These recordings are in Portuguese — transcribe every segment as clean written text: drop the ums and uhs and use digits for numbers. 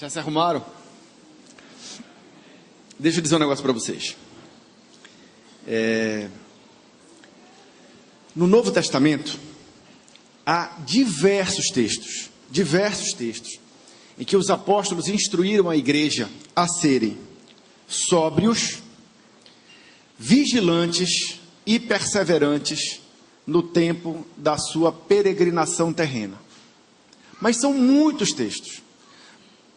Já se arrumaram? Deixa eu dizer um negócio para vocês. No Novo Testamento, há diversos textos, em que os apóstolos instruíram a igreja a serem sóbrios, vigilantes e perseverantes no tempo da sua peregrinação terrena. Mas são muitos textos.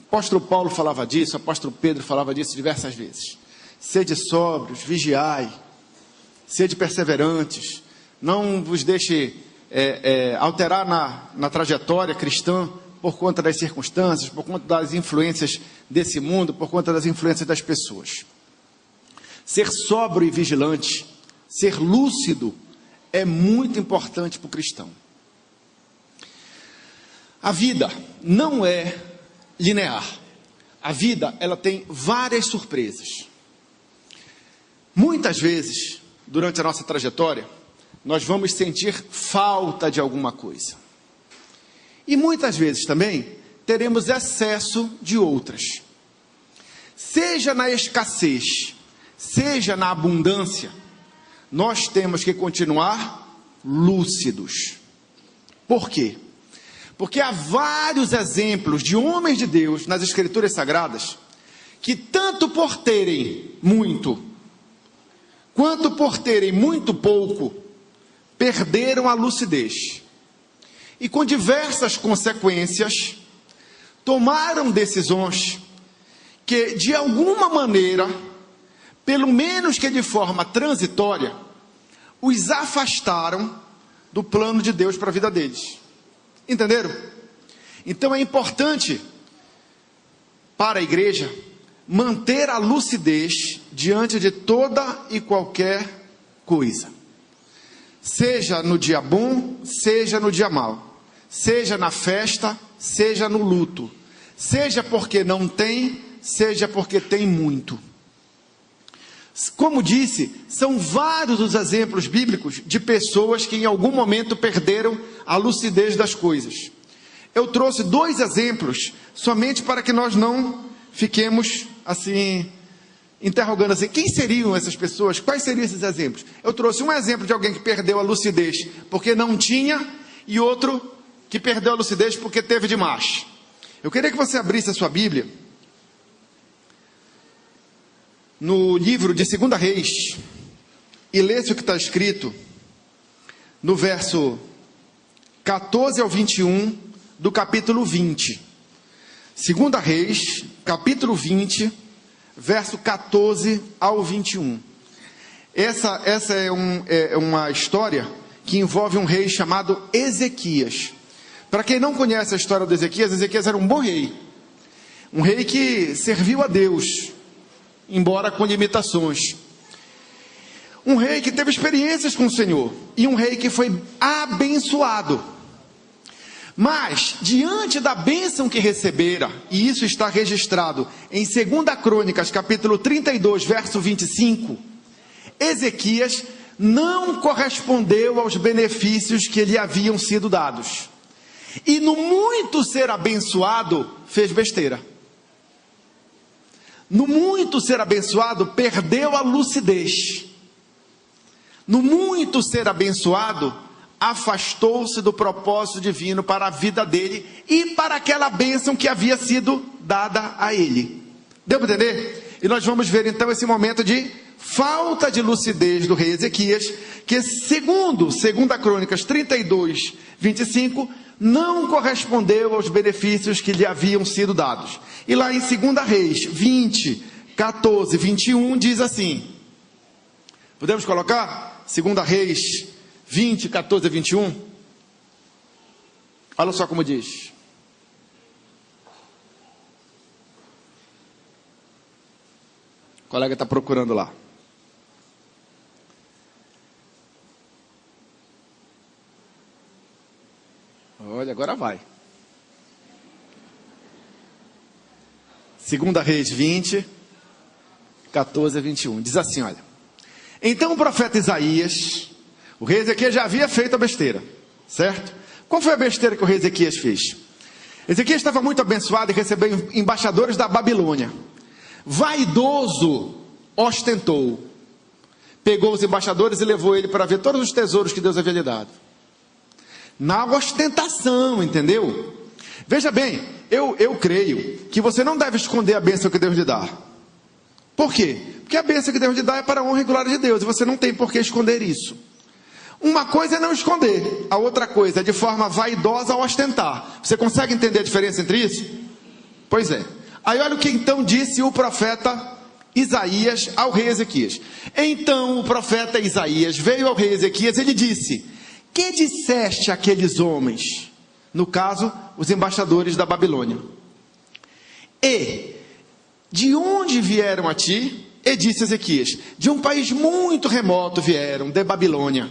O apóstolo Paulo falava disso, o apóstolo Pedro falava disso diversas vezes. Sede sóbrios, vigiai, sede perseverantes, não vos deixe alterar na trajetória cristã por conta das circunstâncias, por conta das influências desse mundo, por conta das influências das pessoas. Ser sóbrio e vigilante, ser lúcido, é muito importante para o cristão. A vida não é linear. A vida, ela tem várias surpresas. Muitas vezes, durante a nossa trajetória, nós vamos sentir falta de alguma coisa. E muitas vezes também teremos excesso de outras. Seja na escassez, seja na abundância, nós temos que continuar lúcidos. Por quê? Porque há vários exemplos de homens de Deus nas Escrituras Sagradas que tanto por terem muito, quanto por terem muito pouco, perderam a lucidez. E com diversas consequências, tomaram decisões que, de alguma maneira, pelo menos que de forma transitória, os afastaram do plano de Deus para a vida deles. Entenderam? Então é importante para a igreja manter a lucidez diante de toda e qualquer coisa. Seja no dia bom, seja no dia mau. Seja na festa, seja no luto. Seja porque não tem, seja porque tem muito. Como disse, são vários os exemplos bíblicos de pessoas que em algum momento perderam a lucidez das coisas. Eu trouxe 2 exemplos, somente para que nós não fiquemos assim, interrogando assim, quem seriam essas pessoas? Quais seriam esses exemplos? Eu trouxe um exemplo de alguém que perdeu a lucidez porque não tinha, e outro que perdeu a lucidez porque teve demais. Eu queria que você abrisse a sua Bíblia no livro de 2 Reis, e lesse o que está escrito no verso 14 ao 21 do capítulo 20. 2 Reis, capítulo 20, verso 14 ao 21. Essa é uma história que envolve um rei chamado Ezequias. Para quem não conhece a história de Ezequias, Ezequias era um bom rei. Um rei que serviu a Deus, embora com limitações. Um rei que teve experiências com o Senhor. E um rei que foi abençoado. Mas, diante da bênção que recebera, e isso está registrado em 2 Crônicas, capítulo 32, verso 25, Ezequias não correspondeu aos benefícios que lhe haviam sido dados. E no muito ser abençoado, fez besteira. No muito ser abençoado, perdeu a lucidez. No muito ser abençoado, afastou-se do propósito divino para a vida dele e para aquela bênção que havia sido dada a ele. Deu para entender? E nós vamos ver então esse momento de falta de lucidez do rei Ezequias, que segundo 2 Crônicas 32, 25, não correspondeu aos benefícios que lhe haviam sido dados. E lá em 2 Reis 20, 14, 21 diz assim, podemos colocar? 2 Reis 20, 14 a 21. Olha só como diz. O colega está procurando lá. Olha, agora vai. 2 Reis 20, 14 a 21. Diz assim, olha. Então o profeta Isaías, o rei Ezequias já havia feito a besteira, certo? Qual foi a besteira que o rei Ezequias fez? Ezequias estava muito abençoado e recebeu embaixadores da Babilônia. Vaidoso, ostentou. Pegou os embaixadores e levou ele para ver todos os tesouros que Deus havia lhe dado. Na ostentação, entendeu? Veja bem, eu creio que você não deve esconder a bênção que Deus lhe dá. Por quê? Porque a bênção que Deus lhe dá é para a honra e glória de Deus, e você não tem por que esconder isso. Uma coisa é não esconder, a outra coisa é de forma vaidosa ostentar. Você consegue entender a diferença entre isso? Pois é. Aí olha o que então disse o profeta Isaías ao rei Ezequias. Então o profeta Isaías veio ao rei Ezequias e lhe disse: que disseste àqueles homens? No caso, os embaixadores da Babilônia. E de onde vieram a ti? E disse Ezequias: de um país muito remoto vieram, de Babilônia.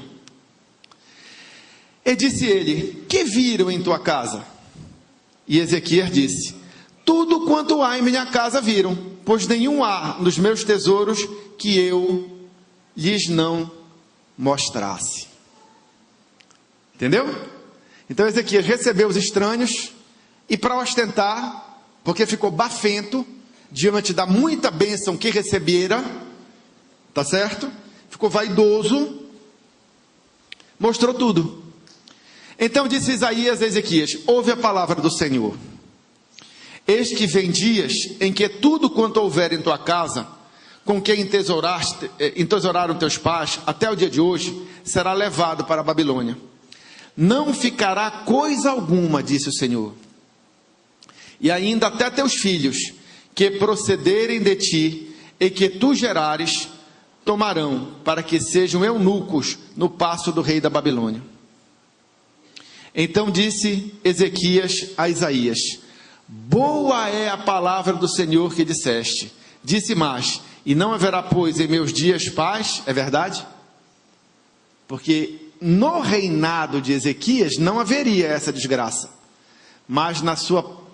E disse ele: que viram em tua casa? E Ezequias disse: tudo quanto há em minha casa viram, pois nenhum há nos meus tesouros que eu lhes não mostrasse. Entendeu? Então Ezequias recebeu os estranhos e, para ostentar, porque ficou bafento diante da muita bênção que recebera, tá certo? Ficou vaidoso, mostrou tudo. Então disse Isaías a Ezequias: ouve a palavra do Senhor. Eis que vem dias em que tudo quanto houver em tua casa, com quem entesouraram teus pais, até o dia de hoje, será levado para a Babilônia. Não ficará coisa alguma, disse o Senhor. E ainda até teus filhos, que procederem de ti, e que tu gerares, tomarão, para que sejam eunucos no paço do rei da Babilônia. Então disse Ezequias a Isaías: boa é a palavra do Senhor que disseste. Disse mais: e não haverá, pois, em meus dias paz. É verdade? Porque no reinado de Ezequias não haveria essa desgraça, mas na sua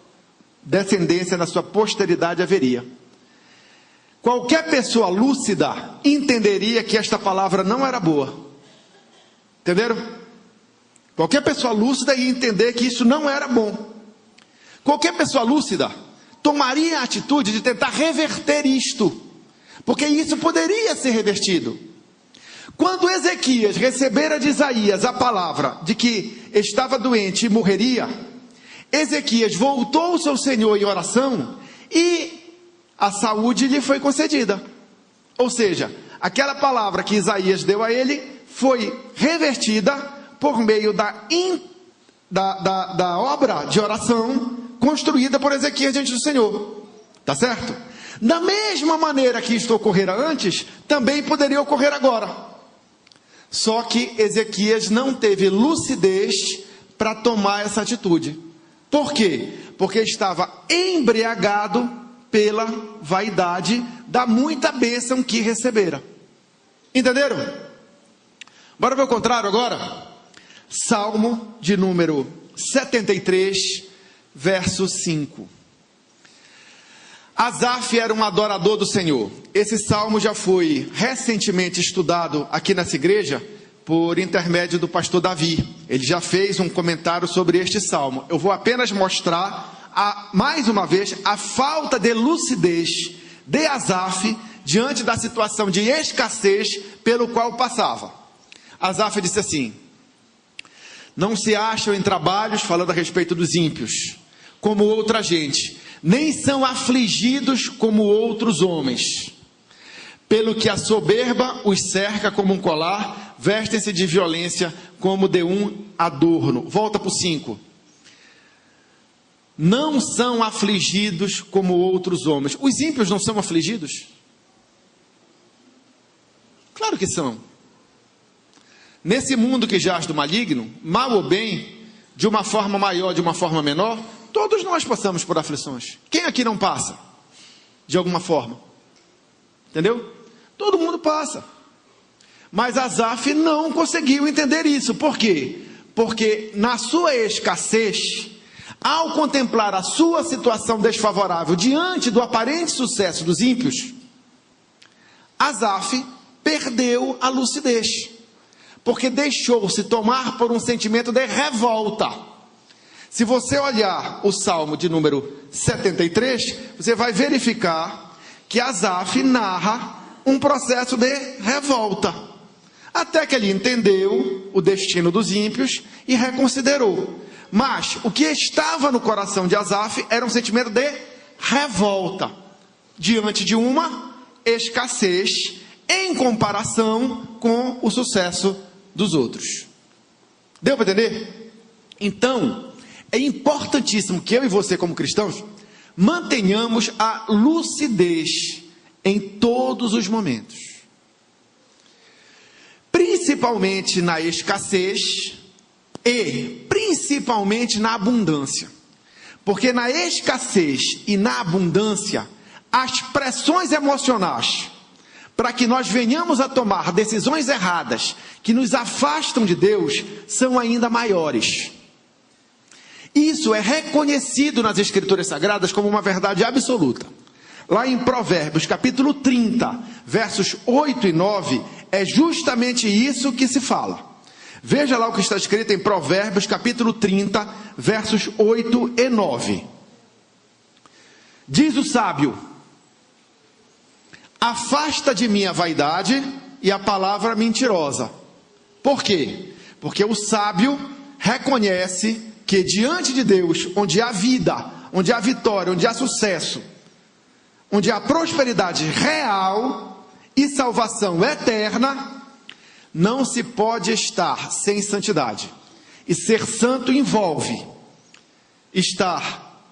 descendência, na sua posteridade haveria. Qualquer pessoa lúcida entenderia que esta palavra não era boa. Entenderam? Qualquer pessoa lúcida ia entender que isso não era bom. Qualquer pessoa lúcida tomaria a atitude de tentar reverter isto, porque isso poderia ser revertido. Quando Ezequias recebera de Isaías a palavra de que estava doente e morreria, Ezequias voltou-se ao Senhor em oração e a saúde lhe foi concedida. Ou seja, aquela palavra que Isaías deu a ele foi revertida por meio da obra de oração construída por Ezequias diante do Senhor. Tá certo? Da mesma maneira que isto ocorrera antes, também poderia ocorrer agora. Só que Ezequias não teve lucidez para tomar essa atitude. Por quê? Porque estava embriagado pela vaidade da muita bênção que recebera. Entenderam? Bora ver o contrário agora? Salmo de número 73, verso 5. Asaf era um adorador do Senhor. Esse salmo já foi recentemente estudado aqui nessa igreja por intermédio do pastor Davi. Ele já fez um comentário sobre este salmo. Eu vou apenas mostrar, mais uma vez, a falta de lucidez de Asaf diante da situação de escassez pelo qual passava. Asaf disse assim: não se acham em trabalhos, falando a respeito dos ímpios, como outra gente, nem são afligidos como outros homens. Pelo que a soberba os cerca como um colar, vestem-se de violência como de um adorno. Volta para o 5. Não são afligidos como outros homens. Os ímpios não são afligidos? Claro que são. Nesse mundo que jaz do maligno, mal ou bem, de uma forma maior, de uma forma menor, todos nós passamos por aflições. Quem aqui não passa? De alguma forma. Entendeu? Todo mundo passa. Mas Asaf não conseguiu entender isso. Por quê? Porque na sua escassez, ao contemplar a sua situação desfavorável diante do aparente sucesso dos ímpios, Asaf perdeu a lucidez. Porque deixou-se tomar por um sentimento de revolta. Se você olhar o Salmo de número 73, você vai verificar que Asaf narra um processo de revolta, até que ele entendeu o destino dos ímpios e reconsiderou. Mas o que estava no coração de Asaf era um sentimento de revolta, diante de uma escassez em comparação com o sucesso dos outros. Deu para entender? Então, é importantíssimo que eu e você, como cristãos, mantenhamos a lucidez em todos os momentos, principalmente na escassez e principalmente na abundância, porque na escassez e na abundância, as pressões emocionais para que nós venhamos a tomar decisões erradas que nos afastam de Deus são ainda maiores. Isso é reconhecido nas Escrituras Sagradas como uma verdade absoluta. Lá em Provérbios, capítulo 30, versos 8 e 9, é justamente isso que se fala. Veja lá o que está escrito em Provérbios, capítulo 30, versos 8 e 9. Diz o sábio: afasta de mim a vaidade e a palavra mentirosa. Por quê? Porque o sábio reconhece que diante de Deus, onde há vida, onde há vitória, onde há sucesso, onde há prosperidade real e salvação eterna, não se pode estar sem santidade. E ser santo envolve estar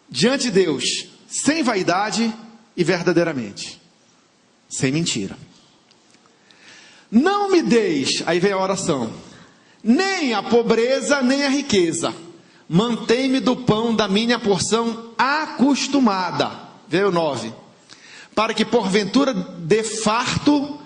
diante de Deus sem vaidade e verdadeiramente sem mentira. Não me deis, aí vem a oração, nem a pobreza nem a riqueza, mantém-me do pão da minha porção acostumada. Veio 9, para que porventura de farto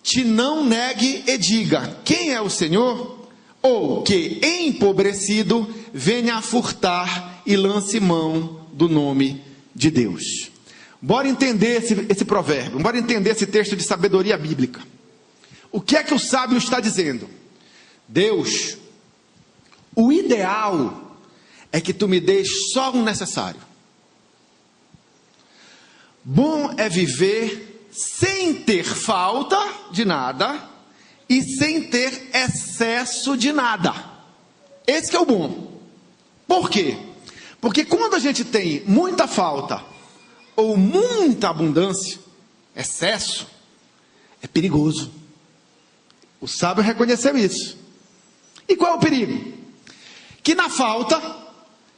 te não negue e diga, quem é o Senhor? Ou que empobrecido venha a furtar e lance mão do nome de Deus. Bora entender esse provérbio, bora entender esse texto de sabedoria bíblica. O que é que o sábio está dizendo? Deus, o ideal é que tu me dês só o necessário. Bom é viver sem ter falta de nada e sem ter excesso de nada. Esse que é o bom. Por quê? Porque quando a gente tem muita falta ou muita abundância, excesso, é perigoso. O sábio reconheceu isso. E qual é o perigo? Que na falta,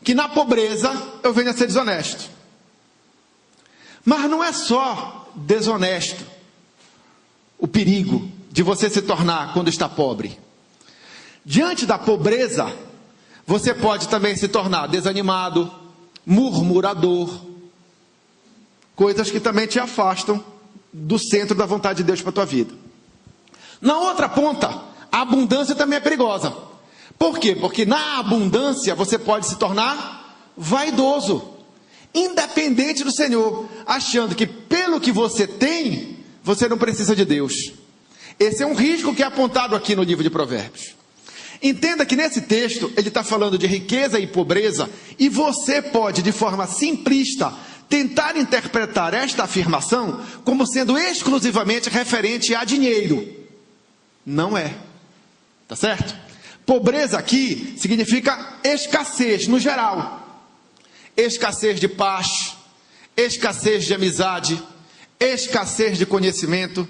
que na pobreza, eu venha a ser desonesto. Mas não é só desonesto o perigo de você se tornar quando está pobre. Diante da pobreza, você pode também se tornar desanimado, murmurador, coisas que também te afastam do centro da vontade de Deus para a tua vida. Na outra ponta, a abundância também é perigosa. Por quê? Porque na abundância você pode se tornar vaidoso, independente do Senhor, achando que pelo que você tem, você não precisa de Deus. Esse é um risco que é apontado aqui no livro de Provérbios. Entenda que nesse texto ele está falando de riqueza e pobreza, e você pode, de forma simplista, tentar interpretar esta afirmação como sendo exclusivamente referente a dinheiro. Não é. Tá certo? Pobreza aqui significa escassez no geral. Escassez de paz, escassez de amizade, escassez de conhecimento,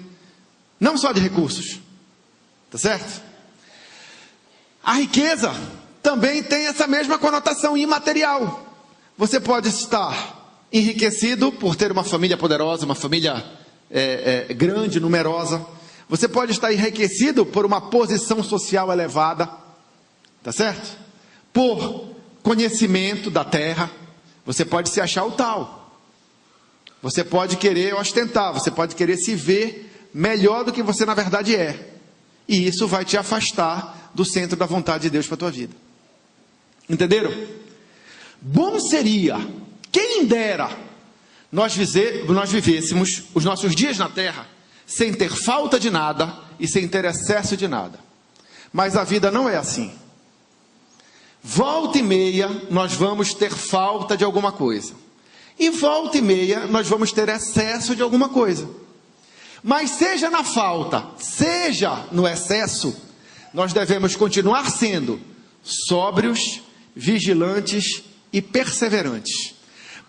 não só de recursos. Tá certo? A riqueza também tem essa mesma conotação imaterial. Você pode estar enriquecido por ter uma família poderosa, uma família grande, numerosa. Você pode estar enriquecido por uma posição social elevada, tá certo? Por conhecimento da terra. Você pode se achar o tal. Você pode querer ostentar, você pode querer se ver melhor do que você na verdade é. E isso vai te afastar do centro da vontade de Deus para a tua vida. Entenderam? Bom seria, quem dera, nós vivêssemos os nossos dias na terra sem ter falta de nada e sem ter excesso de nada. Mas a vida não é assim. Volta e meia nós vamos ter falta de alguma coisa. E volta e meia nós vamos ter excesso de alguma coisa. Mas seja na falta, seja no excesso, nós devemos continuar sendo sóbrios, vigilantes e perseverantes.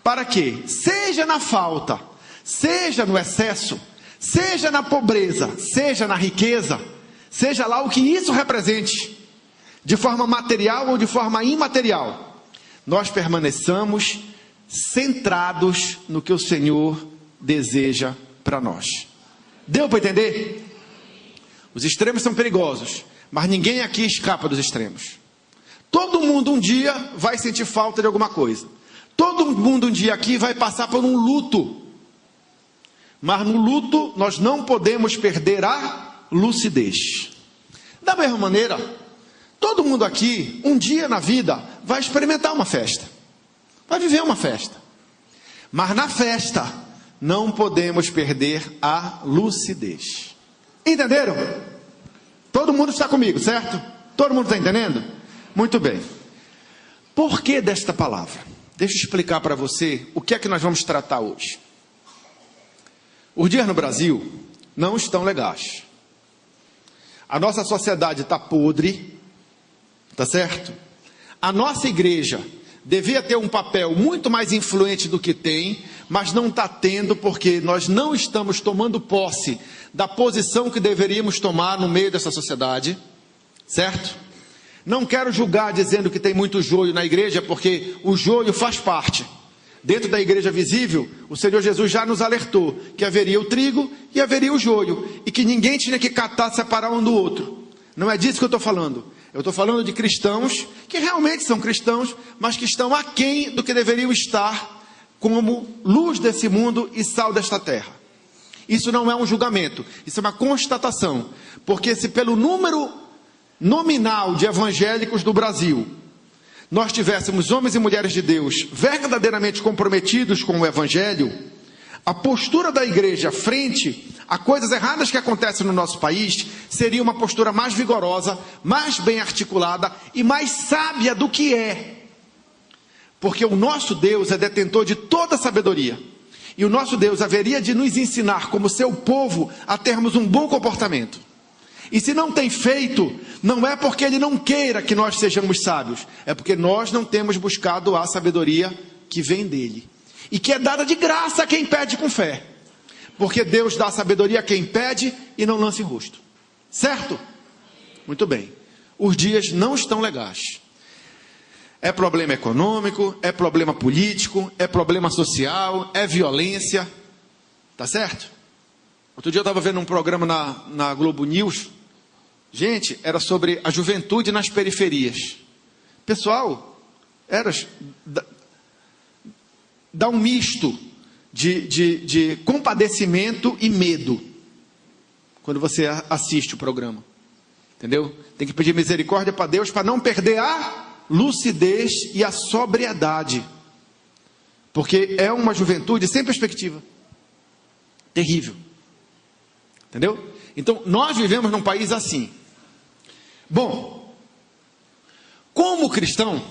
Para que, seja na falta, seja no excesso, seja na pobreza, seja na riqueza, seja lá o que isso represente, de forma material ou de forma imaterial, nós permaneçamos centrados no que o Senhor deseja para nós. Deu para entender? Os extremos são perigosos, mas ninguém aqui escapa dos extremos. Todo mundo um dia vai sentir falta de alguma coisa. Todo mundo um dia aqui vai passar por um luto. Mas no luto nós não podemos perder a lucidez. Da mesma maneira, todo mundo aqui, um dia na vida, vai experimentar uma festa. Vai viver uma festa. Mas na festa, não podemos perder a lucidez. Entenderam? Todo mundo está comigo, certo? Todo mundo está entendendo? Muito bem. Por que desta palavra? Deixa eu explicar para você o que é que nós vamos tratar hoje. Os dias no Brasil não estão legais. A nossa sociedade está podre, tá certo? A nossa igreja devia ter um papel muito mais influente do que tem, mas não está tendo porque nós não estamos tomando posse da posição que deveríamos tomar no meio dessa sociedade, certo? Não quero julgar dizendo que tem muito joio na igreja, porque o joio faz parte. Dentro da igreja visível, o Senhor Jesus já nos alertou que haveria o trigo e haveria o joio, e que ninguém tinha que catar, separar um do outro. Não é disso que eu estou falando. Eu estou falando de cristãos que realmente são cristãos, mas que estão aquém do que deveriam estar como luz desse mundo e sal desta terra. Isso não é um julgamento, isso é uma constatação. Porque se pelo número nominal de evangélicos do Brasil, nós tivéssemos homens e mulheres de Deus verdadeiramente comprometidos com o Evangelho, a postura da igreja frente a coisas erradas que acontecem no nosso país seria uma postura mais vigorosa, mais bem articulada e mais sábia do que é. Porque o nosso Deus é detentor de toda sabedoria. E o nosso Deus haveria de nos ensinar como seu povo a termos um bom comportamento. E se não tem feito, não é porque Ele não queira que nós sejamos sábios, é porque nós não temos buscado a sabedoria que vem dEle. E que é dada de graça a quem pede com fé. Porque Deus dá sabedoria a quem pede e não lança em rosto. Certo? Muito bem. Os dias não estão legais. É problema econômico, é problema político, é problema social, é violência. Tá certo? Outro dia eu estava vendo um programa na Globo News. Gente, era sobre a juventude nas periferias. Pessoal, dá um misto de compadecimento e medo quando você assiste o programa. Entendeu? Tem que pedir misericórdia para Deus para não perder a lucidez e a sobriedade. Porque é uma juventude sem perspectiva. Terrível. Entendeu? Então, nós vivemos num país assim. Bom, como cristão,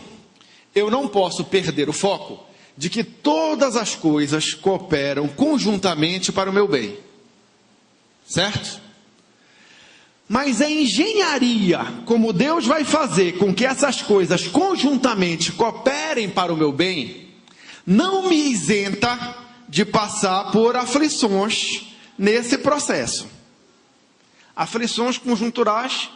eu não posso perder o foco de que todas as coisas cooperam conjuntamente para o meu bem. Certo? Mas a engenharia, como Deus vai fazer com que essas coisas conjuntamente cooperem para o meu bem, não me isenta de passar por aflições nesse processo. Aflições conjunturais,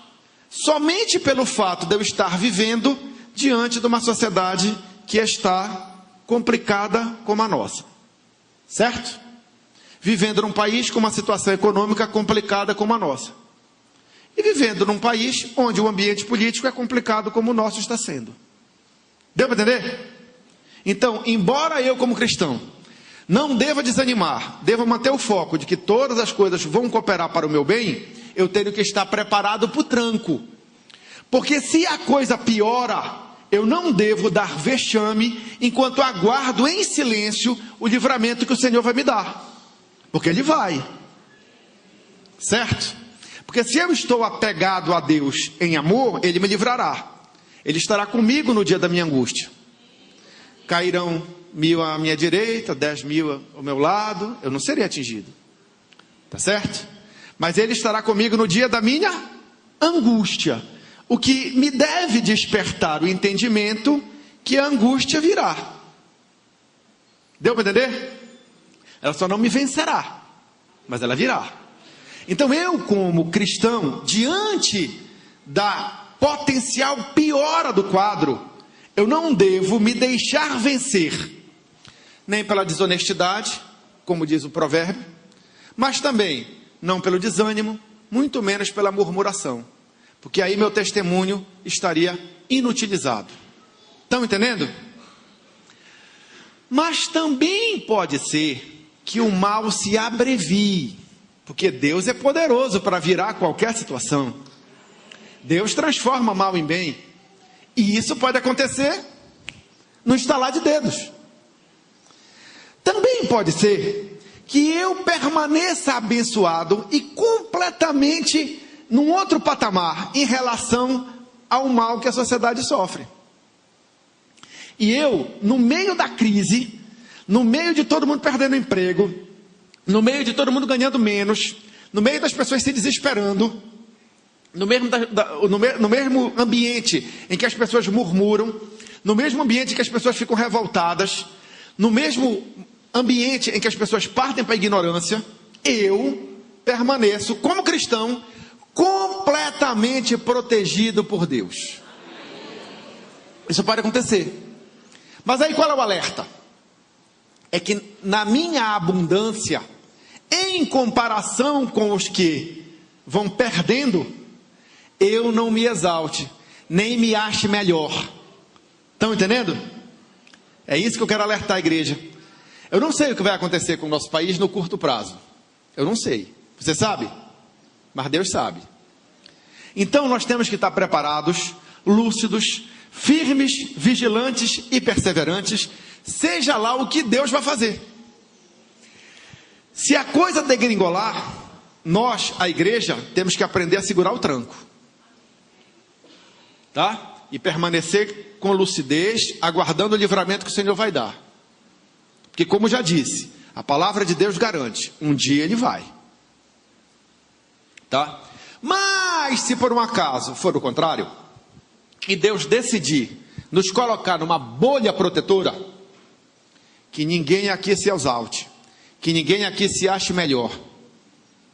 somente pelo fato de eu estar vivendo diante de uma sociedade que está complicada como a nossa. Certo? Vivendo num país com uma situação econômica complicada como a nossa. E vivendo num país onde o ambiente político é complicado como o nosso está sendo. Deu para entender? Então, embora eu como cristão não deva desanimar, deva manter o foco de que todas as coisas vão cooperar para o meu bem, eu tenho que estar preparado para o tranco. Porque se a coisa piora, eu não devo dar vexame enquanto aguardo em silêncio o livramento que o Senhor vai me dar. Porque Ele vai. Certo? Porque se eu estou apegado a Deus em amor, Ele me livrará. Ele estará comigo no dia da minha angústia. Cairão 1000 à minha direita, 10.000 ao meu lado, eu não serei atingido. Tá certo? Mas Ele estará comigo no dia da minha angústia. O que me deve despertar o entendimento que a angústia virá. Deu para entender? Ela só não me vencerá, mas ela virá. Então eu, como cristão, diante da potencial piora do quadro, eu não devo me deixar vencer, nem pela desonestidade, como diz o provérbio, mas também não pelo desânimo, muito menos pela murmuração, porque aí meu testemunho estaria inutilizado. Estão entendendo? Mas também pode ser que o mal se abrevie, porque Deus é poderoso para virar qualquer situação. Deus transforma mal em bem, e isso pode acontecer no estalar de dedos. Também pode ser que eu permaneça abençoado e completamente num outro patamar em relação ao mal que a sociedade sofre. E eu, no meio da crise, no meio de todo mundo perdendo emprego, no meio de todo mundo ganhando menos, no meio das pessoas se desesperando, no mesmo ambiente em que as pessoas murmuram, no mesmo ambiente em que as pessoas ficam revoltadas, no mesmo ambiente em que as pessoas partem para a ignorância, eu permaneço, como cristão, completamente protegido por Deus. Isso pode acontecer. Mas aí qual é o alerta? É que na minha abundância, em comparação com os que vão perdendo, eu não me exalte, nem me ache melhor. Estão entendendo? É isso que eu quero alertar a igreja. Eu não sei o que vai acontecer com o nosso país no curto prazo. Eu não sei. Você sabe? Mas Deus sabe. Então nós temos que estar preparados, lúcidos, firmes, vigilantes e perseverantes, seja lá o que Deus vai fazer. Se a coisa degringolar, nós, a igreja, temos que aprender a segurar o tranco, tá? E permanecer com lucidez, aguardando o livramento que o Senhor vai dar. Porque, como já disse, a palavra de Deus garante, um dia Ele vai, tá? Mas, se por um acaso for o contrário, e Deus decidir nos colocar numa bolha protetora, que ninguém aqui se exalte, que ninguém aqui se ache melhor,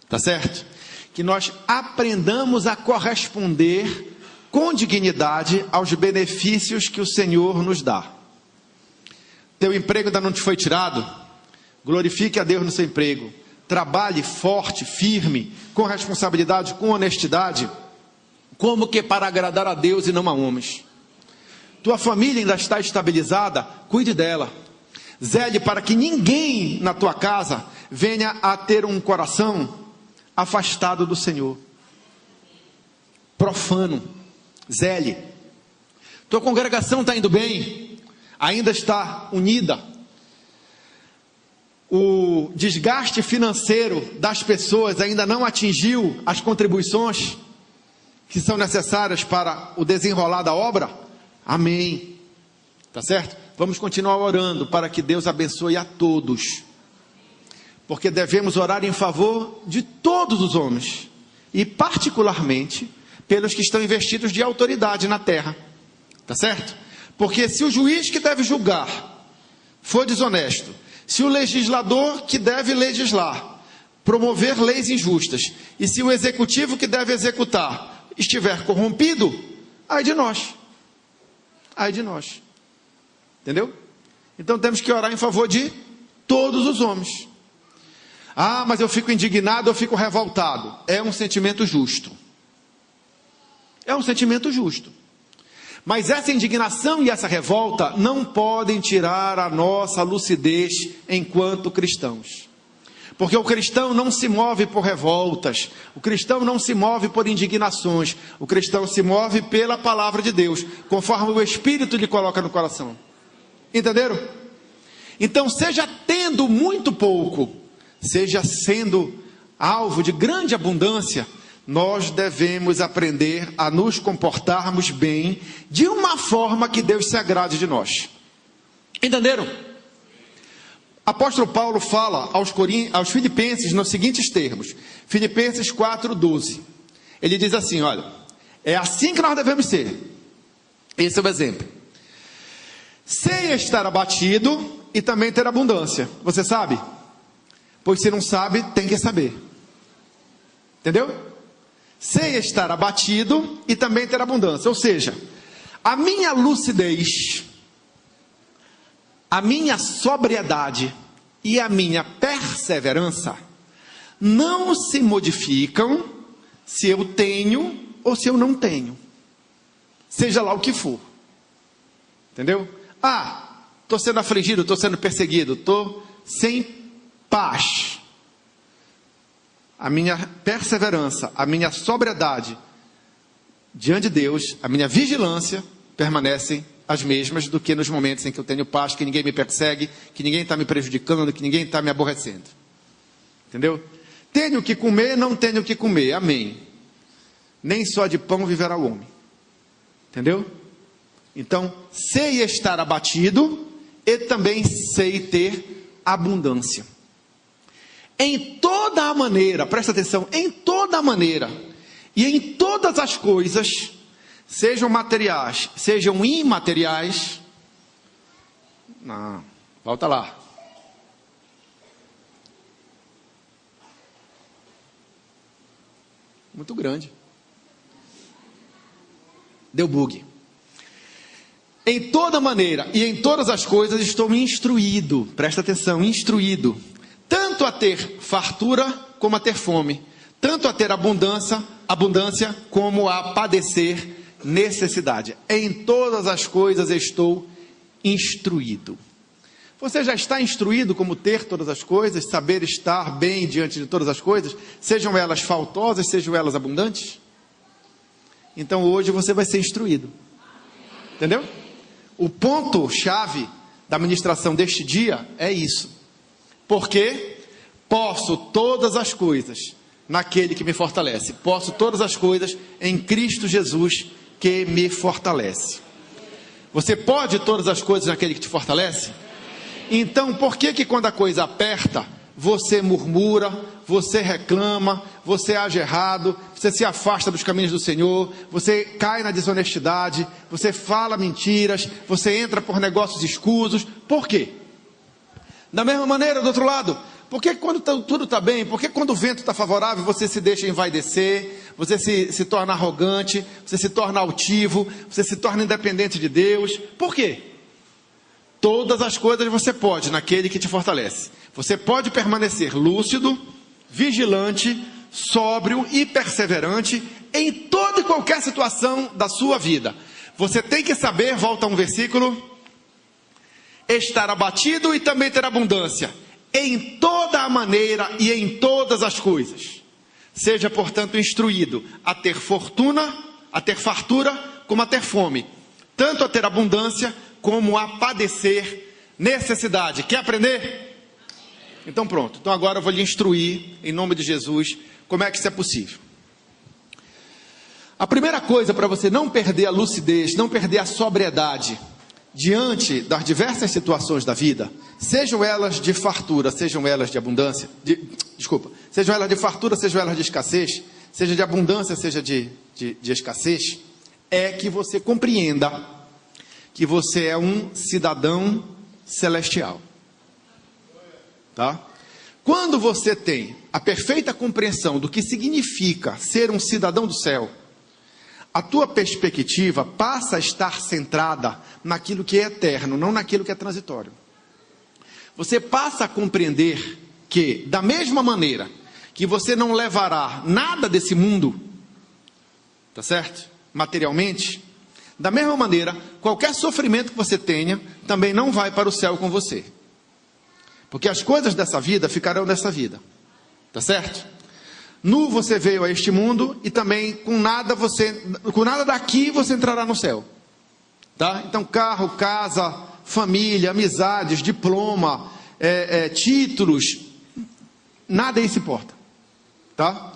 tá certo? Que nós aprendamos a corresponder com dignidade aos benefícios que o Senhor nos dá. Teu emprego ainda não te foi tirado? Glorifique a Deus no seu emprego. Trabalhe forte, firme, com responsabilidade, com honestidade, como que para agradar a Deus e não a homens. Tua família ainda está estabilizada? Cuide dela. Zele para que ninguém na tua casa venha a ter um coração afastado do Senhor, profano. Zele. Tua congregação está indo bem? Ainda está unida? O desgaste financeiro das pessoas ainda não atingiu as contribuições que são necessárias para o desenrolar da obra? Amém. Tá certo? Vamos continuar orando para que Deus abençoe a todos, porque devemos orar em favor de todos os homens, e particularmente pelos que estão investidos de autoridade na terra, tá certo? Porque se o juiz que deve julgar for desonesto, se o legislador que deve legislar promover leis injustas, e se o executivo que deve executar estiver corrompido, ai de nós, ai de nós. Entendeu? Então temos que orar em favor de todos os homens. Ah, mas eu fico indignado, eu fico revoltado. É um sentimento justo. É um sentimento justo. Mas essa indignação e essa revolta não podem tirar a nossa lucidez enquanto cristãos. Porque o cristão não se move por revoltas, o cristão não se move por indignações, o cristão se move pela palavra de Deus, conforme o Espírito lhe coloca no coração. Entenderam? Então, seja tendo muito pouco, seja sendo alvo de grande abundância, nós devemos aprender a nos comportarmos bem, de uma forma que Deus se agrade de nós. Entenderam? Apóstolo Paulo fala aos Filipenses nos seguintes termos. Filipenses 4:12. Ele diz assim, olha, é assim que nós devemos ser. Esse é o exemplo. Sem estar abatido e também ter abundância. Você sabe? Pois se não sabe, tem que saber. Entendeu? Sem estar abatido e também ter abundância. Ou seja, a minha lucidez, a minha sobriedade e a minha perseverança não se modificam se eu tenho ou se eu não tenho. Seja lá o que for. Entendeu? Ah, estou sendo afligido, estou sendo perseguido, estou sem paz. A minha perseverança, a minha sobriedade diante de Deus, a minha vigilância permanecem as mesmas do que nos momentos em que eu tenho paz, que ninguém me persegue, que ninguém está me prejudicando, que ninguém está me aborrecendo. Entendeu? Tenho o que comer, não tenho o que comer, amém. Nem só de pão viverá o homem. Entendeu? Então, sei estar abatido e também sei ter abundância. Em toda a maneira, presta atenção, em toda a maneira e em todas as coisas, sejam materiais, sejam imateriais. Não, volta lá. Muito grande. Deu bug. Em toda maneira e em todas as coisas estou instruído, presta atenção, instruído, tanto a ter fartura como a ter fome, tanto a ter abundância como a padecer necessidade. Em todas as coisas estou instruído. Você já está instruído como ter todas as coisas, saber estar bem diante de todas as coisas, sejam elas faltosas, sejam elas abundantes? Então hoje você vai ser instruído. Entendeu? O ponto-chave da ministração deste dia é isso. Porque posso todas as coisas naquele que me fortalece. Posso todas as coisas em Cristo Jesus que me fortalece. Você pode todas as coisas naquele que te fortalece? Então, por que quando a coisa aperta, você murmura, você reclama, você age errado, você se afasta dos caminhos do Senhor, você cai na desonestidade, você fala mentiras, você entra por negócios escusos? Por quê? Da mesma maneira, do outro lado, por que quando tudo está bem, por que quando o vento está favorável, você se deixa envaidecer, você se torna arrogante, você se torna altivo, você se torna independente de Deus? Por quê? Todas as coisas você pode naquele que te fortalece. Você pode permanecer lúcido, vigilante, sóbrio e perseverante em toda e qualquer situação da sua vida. Você tem que saber, volta a um versículo, estar abatido e também ter abundância, em toda a maneira e em todas as coisas. Seja, portanto, instruído a ter fortuna, a ter fartura, como a ter fome, tanto a ter abundância, como a padecer necessidade. Quer aprender? Então pronto, então agora eu vou lhe instruir, em nome de Jesus, como é que isso é possível. A primeira coisa para você não perder a lucidez, não perder a sobriedade, diante das diversas situações da vida, sejam elas de fartura, sejam elas de abundância, sejam elas de fartura, sejam elas de escassez, seja de abundância, seja de escassez, é que você compreenda que você é um cidadão celestial. Tá? Quando você tem a perfeita compreensão do que significa ser um cidadão do céu, a tua perspectiva passa a estar centrada naquilo que é eterno, não naquilo que é transitório. Você passa a compreender que, da mesma maneira que você não levará nada desse mundo, tá certo? Materialmente, da mesma maneira, qualquer sofrimento que você tenha, também não vai para o céu com você. Porque as coisas dessa vida ficarão nessa vida. Tá certo? Nu você veio a este mundo e também com nada daqui você entrará no céu. Tá? Então carro, casa, família, amizades, diploma, títulos, nada isso importa. Tá?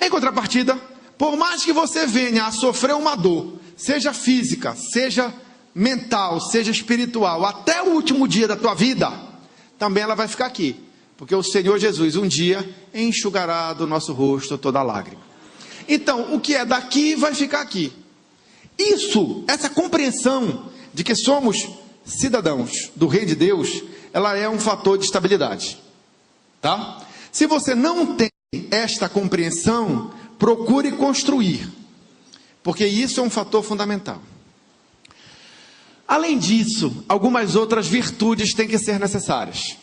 Em contrapartida, por mais que você venha a sofrer uma dor, seja física, seja mental, seja espiritual, até o último dia da tua vida, também ela vai ficar aqui, porque o Senhor Jesus um dia enxugará do nosso rosto toda lágrima. Então, o que é daqui vai ficar aqui. Essa compreensão de que somos cidadãos do Reino de Deus, ela é um fator de estabilidade, tá? Se você não tem esta compreensão, procure construir, porque isso é um fator fundamental. Além disso, algumas outras virtudes têm que ser necessárias.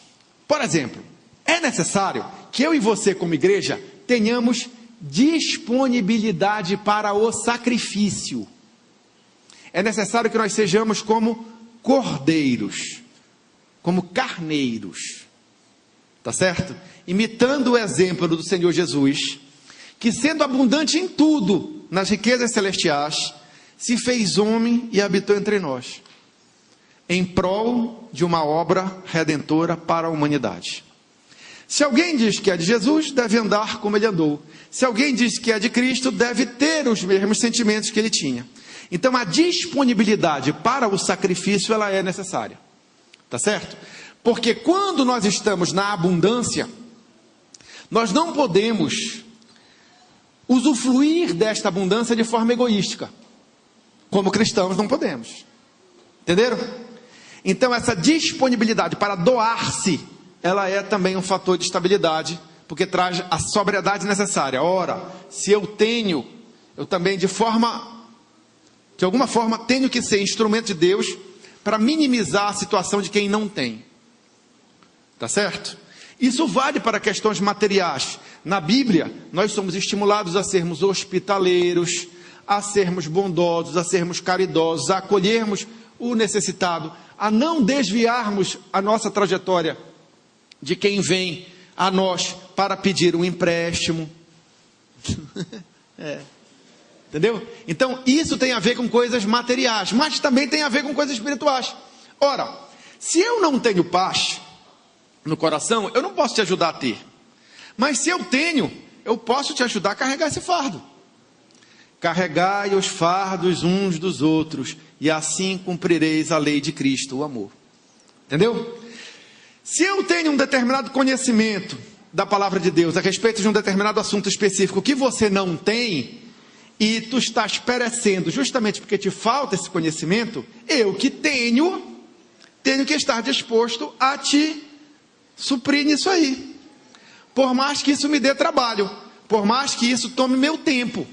Por exemplo, é necessário que eu e você, como igreja, tenhamos disponibilidade para o sacrifício. É necessário que nós sejamos como cordeiros, como carneiros, tá certo? Imitando o exemplo do Senhor Jesus, que sendo abundante em tudo, nas riquezas celestiais, se fez homem e habitou entre nós, em prol de uma obra redentora para a humanidade. Se alguém diz que é de Jesus, deve andar como ele andou. Se alguém diz que é de Cristo, deve ter os mesmos sentimentos que ele tinha. Então a disponibilidade para o sacrifício, ela é necessária, tá certo? Porque quando nós estamos na abundância, nós não podemos usufruir desta abundância de forma egoística. Como cristãos não podemos. Entenderam? Então essa disponibilidade para doar-se, ela é também um fator de estabilidade, porque traz a sobriedade necessária. Ora, se eu tenho, eu também de alguma forma tenho que ser instrumento de Deus para minimizar a situação de quem não tem. Tá certo? Isso vale para questões materiais. Na Bíblia, nós somos estimulados a sermos hospitaleiros, a sermos bondosos, a sermos caridosos, a acolhermos o necessitado, a não desviarmos a nossa trajetória de quem vem a nós para pedir um empréstimo. Entendeu? Então, isso tem a ver com coisas materiais, mas também tem a ver com coisas espirituais. Ora, se eu não tenho paz no coração, eu não posso te ajudar a ter. Mas se eu tenho, eu posso te ajudar a carregar esse fardo. Carregai os fardos uns dos outros, e assim cumprireis a lei de Cristo, o amor. Entendeu? Se eu tenho um determinado conhecimento da palavra de Deus a respeito de um determinado assunto específico que você não tem, e tu estás perecendo justamente porque te falta esse conhecimento, eu que tenho que estar disposto a te suprir nisso aí. Por mais que isso me dê trabalho, por mais que isso tome meu tempo.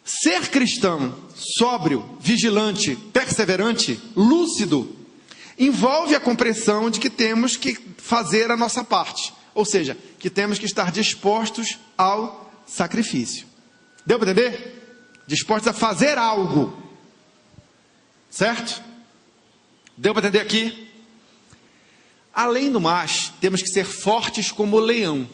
Ser cristão, sóbrio, vigilante, perseverante, lúcido, envolve a compreensão de que temos que fazer a nossa parte. Ou seja, que temos que estar dispostos ao sacrifício. Deu para entender? Dispostos a fazer algo. Certo? Deu para entender aqui? Além do mais, temos que ser fortes como o leão.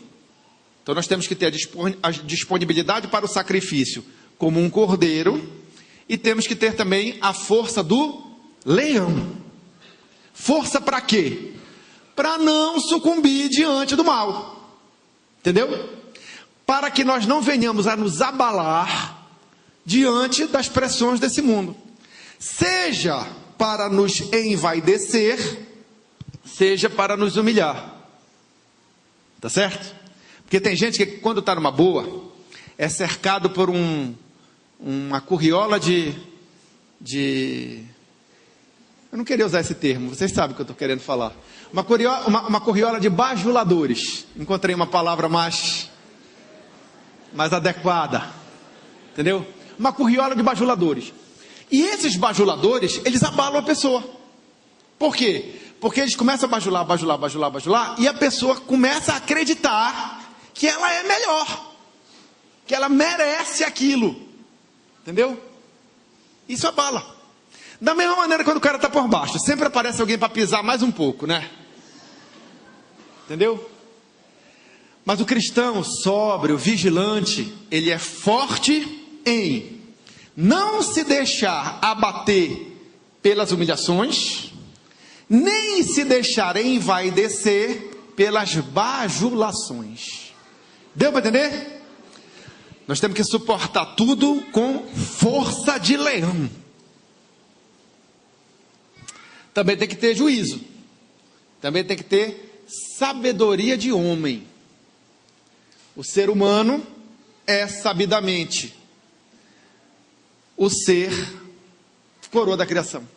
Então nós temos que ter a disponibilidade para o sacrifício como um cordeiro, e temos que ter também a força do leão. Força para quê? Para não sucumbir diante do mal. Entendeu? Para que nós não venhamos a nos abalar diante das pressões desse mundo. Seja para nos envaidecer, seja para nos humilhar. Tá certo? Porque tem gente que quando está numa boa, é cercado por uma curriola de... Eu não queria usar esse termo, vocês sabem o que eu estou querendo falar. Uma curriola de bajuladores. Encontrei uma palavra mais adequada. Entendeu? Uma curriola de bajuladores. E esses bajuladores, eles abalam a pessoa. Por quê? Porque eles começam a bajular, e a pessoa começa a acreditar que ela é melhor, que ela merece aquilo. Entendeu? Isso abala. Da mesma maneira, quando o cara está por baixo, sempre aparece alguém para pisar mais um pouco, né? Entendeu? Mas o cristão sóbrio, vigilante, ele é forte em não se deixar abater pelas humilhações, nem se deixar envaidecer pelas bajulações. Deu para entender? Nós temos que suportar tudo com força de leão. Também tem que ter juízo. Também tem que ter sabedoria de homem. O ser humano é sabidamente o ser coroa da criação.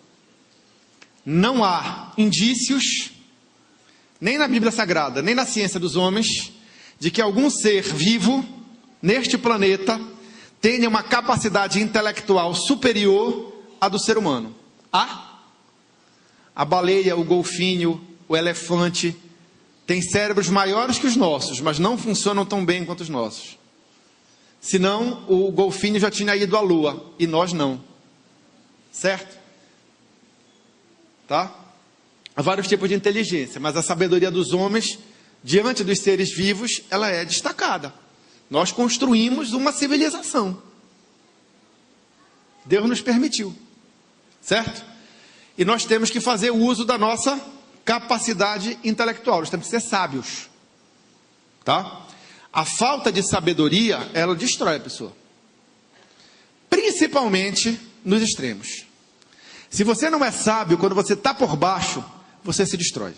Não há indícios, nem na Bíblia Sagrada, nem na ciência dos homens, de que algum ser vivo neste planeta tenha uma capacidade intelectual superior à do ser humano. Há? A baleia, o golfinho, o elefante têm cérebros maiores que os nossos, mas não funcionam tão bem quanto os nossos. Senão o golfinho já tinha ido à lua e nós não. Certo? Tá? Há vários tipos de inteligência, mas a sabedoria dos homens, diante dos seres vivos, ela é destacada. Nós construímos uma civilização. Deus nos permitiu. Certo? E nós temos que fazer uso da nossa capacidade intelectual. Nós temos que ser sábios. Tá? A falta de sabedoria, ela destrói a pessoa. Principalmente nos extremos. Se você não é sábio, quando você está por baixo, você se destrói.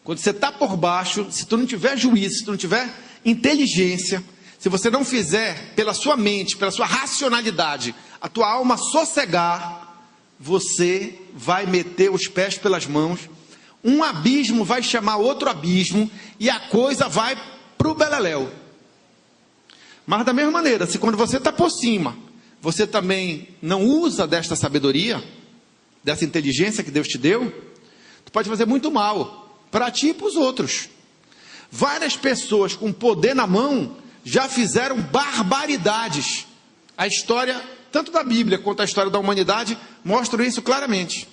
Quando você está por baixo, se tu não tiver juízo, se tu não tiver inteligência, se você não fizer pela sua mente, pela sua racionalidade, a tua alma sossegar, você vai meter os pés pelas mãos, um abismo vai chamar outro abismo, e a coisa vai para o beleléu. Mas da mesma maneira, se quando você está por cima, você também não usa desta sabedoria, dessa inteligência que Deus te deu, tu pode fazer muito mal, para ti e para os outros. Várias pessoas com poder na mão, já fizeram barbaridades. A história, tanto da Bíblia, quanto a história da humanidade, mostram isso claramente.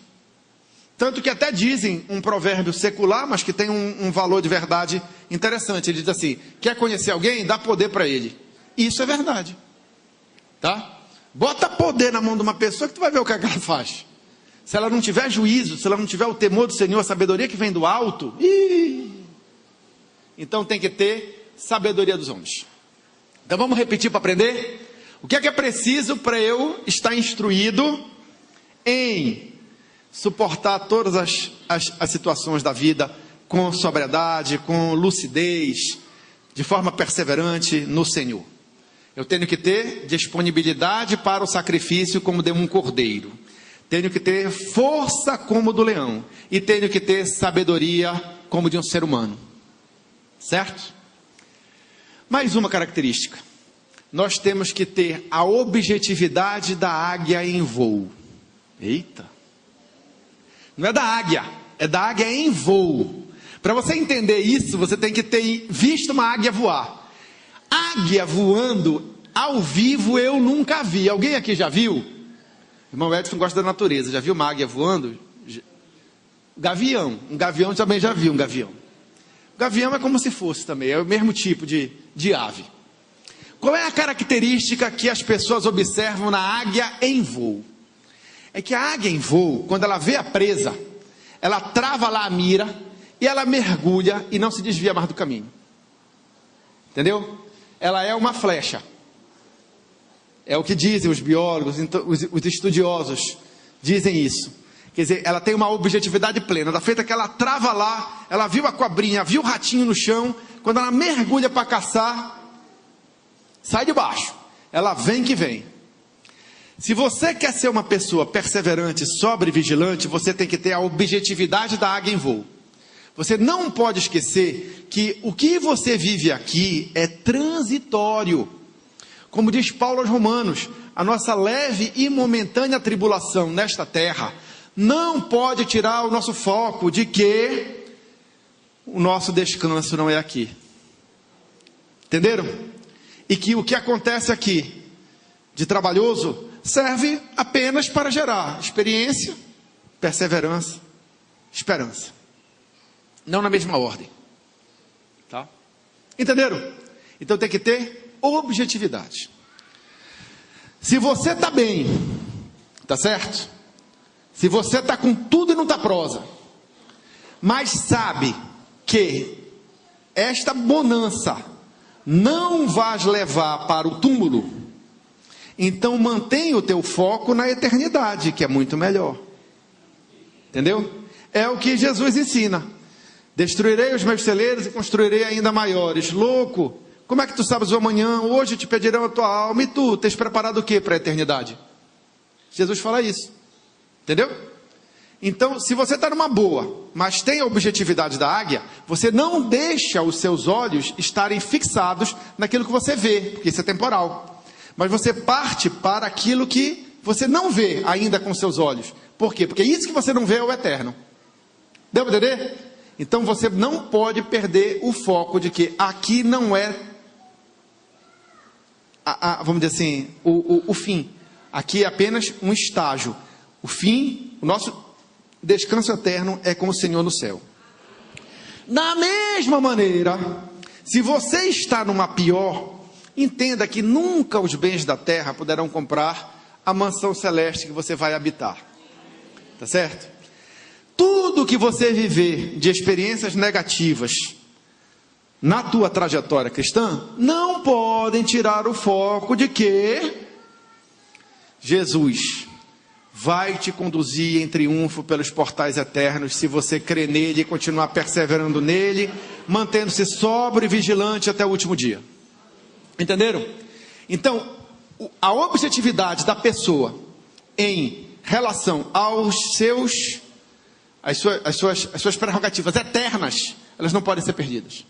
Tanto que até dizem um provérbio secular, mas que tem um valor de verdade interessante. Ele diz assim: quer conhecer alguém? Dá poder para ele. Isso é verdade. Tá? Bota poder na mão de uma pessoa que tu vai ver o que ela faz. Se ela não tiver juízo, se ela não tiver o temor do Senhor, a sabedoria que vem do alto, então tem que ter sabedoria dos homens. Então vamos repetir para aprender? O que é preciso para eu estar instruído em suportar todas as situações da vida com sobriedade, com lucidez, de forma perseverante no Senhor? Eu tenho que ter disponibilidade para o sacrifício como de um cordeiro. Tenho que ter força como do leão. E tenho que ter sabedoria como de um ser humano. Certo? Mais uma característica. Nós temos que ter a objetividade da águia em voo. Eita! Não é da águia, é da águia em voo. Para você entender isso, você tem que ter visto uma águia voar. Águia voando ao vivo eu nunca vi. Alguém aqui já viu? Irmão Edson gosta da natureza. Já viu uma águia voando? Gavião. Um gavião também já viu um gavião. O gavião é como se fosse também. É o mesmo tipo de ave. Qual é a característica que as pessoas observam na águia em voo? É que a águia em voo, quando ela vê a presa, ela trava lá a mira e ela mergulha e não se desvia mais do caminho. Entendeu? Ela é uma flecha. É o que dizem os biólogos, os estudiosos dizem isso. Quer dizer, ela tem uma objetividade plena. Da feita que ela trava lá, ela viu a cobrinha, viu o ratinho no chão, quando ela mergulha para caçar, sai de baixo. Ela vem que vem. Se você quer ser uma pessoa perseverante, sóbria e vigilante, você tem que ter a objetividade da águia em voo. Você não pode esquecer que o que você vive aqui é transitório. Como diz Paulo aos Romanos, a nossa leve e momentânea tribulação nesta terra não pode tirar o nosso foco de que o nosso descanso não é aqui. Entenderam? E que o que acontece aqui de trabalhoso serve apenas para gerar experiência, perseverança, esperança. Não na mesma ordem. Tá? Entenderam? Então tem que ter objetividade. Se você está bem, tá certo? Se você está com tudo e não está prosa, mas sabe que esta bonança não vais levar para o túmulo, então mantenha o teu foco na eternidade, que é muito melhor. Entendeu? É o que Jesus ensina. Destruirei os meus celeiros e construirei ainda maiores. Louco, como é que tu sabes o amanhã? Hoje te pedirão a tua alma e tu tens preparado o que para a eternidade? Jesus fala isso. Entendeu? Então, se você está numa boa, mas tem a objetividade da águia, você não deixa os seus olhos estarem fixados naquilo que você vê, porque isso é temporal. Mas você parte para aquilo que você não vê ainda com seus olhos. Por quê? Porque isso que você não vê é o eterno. Deu para entender? Então você não pode perder o foco de que aqui não é, vamos dizer assim, o fim. Aqui é apenas um estágio. O fim, o nosso descanso eterno é com o Senhor no céu. Da mesma maneira, se você está numa pior, entenda que nunca os bens da terra poderão comprar a mansão celeste que você vai habitar. Tá certo? Tudo que você viver de experiências negativas na tua trajetória cristã, não podem tirar o foco de que Jesus vai te conduzir em triunfo pelos portais eternos, se você crer nele e continuar perseverando nele, mantendo-se sóbrio e vigilante até o último dia. Entenderam? Então, a objetividade da pessoa em relação às suas prerrogativas eternas, elas não podem ser perdidas.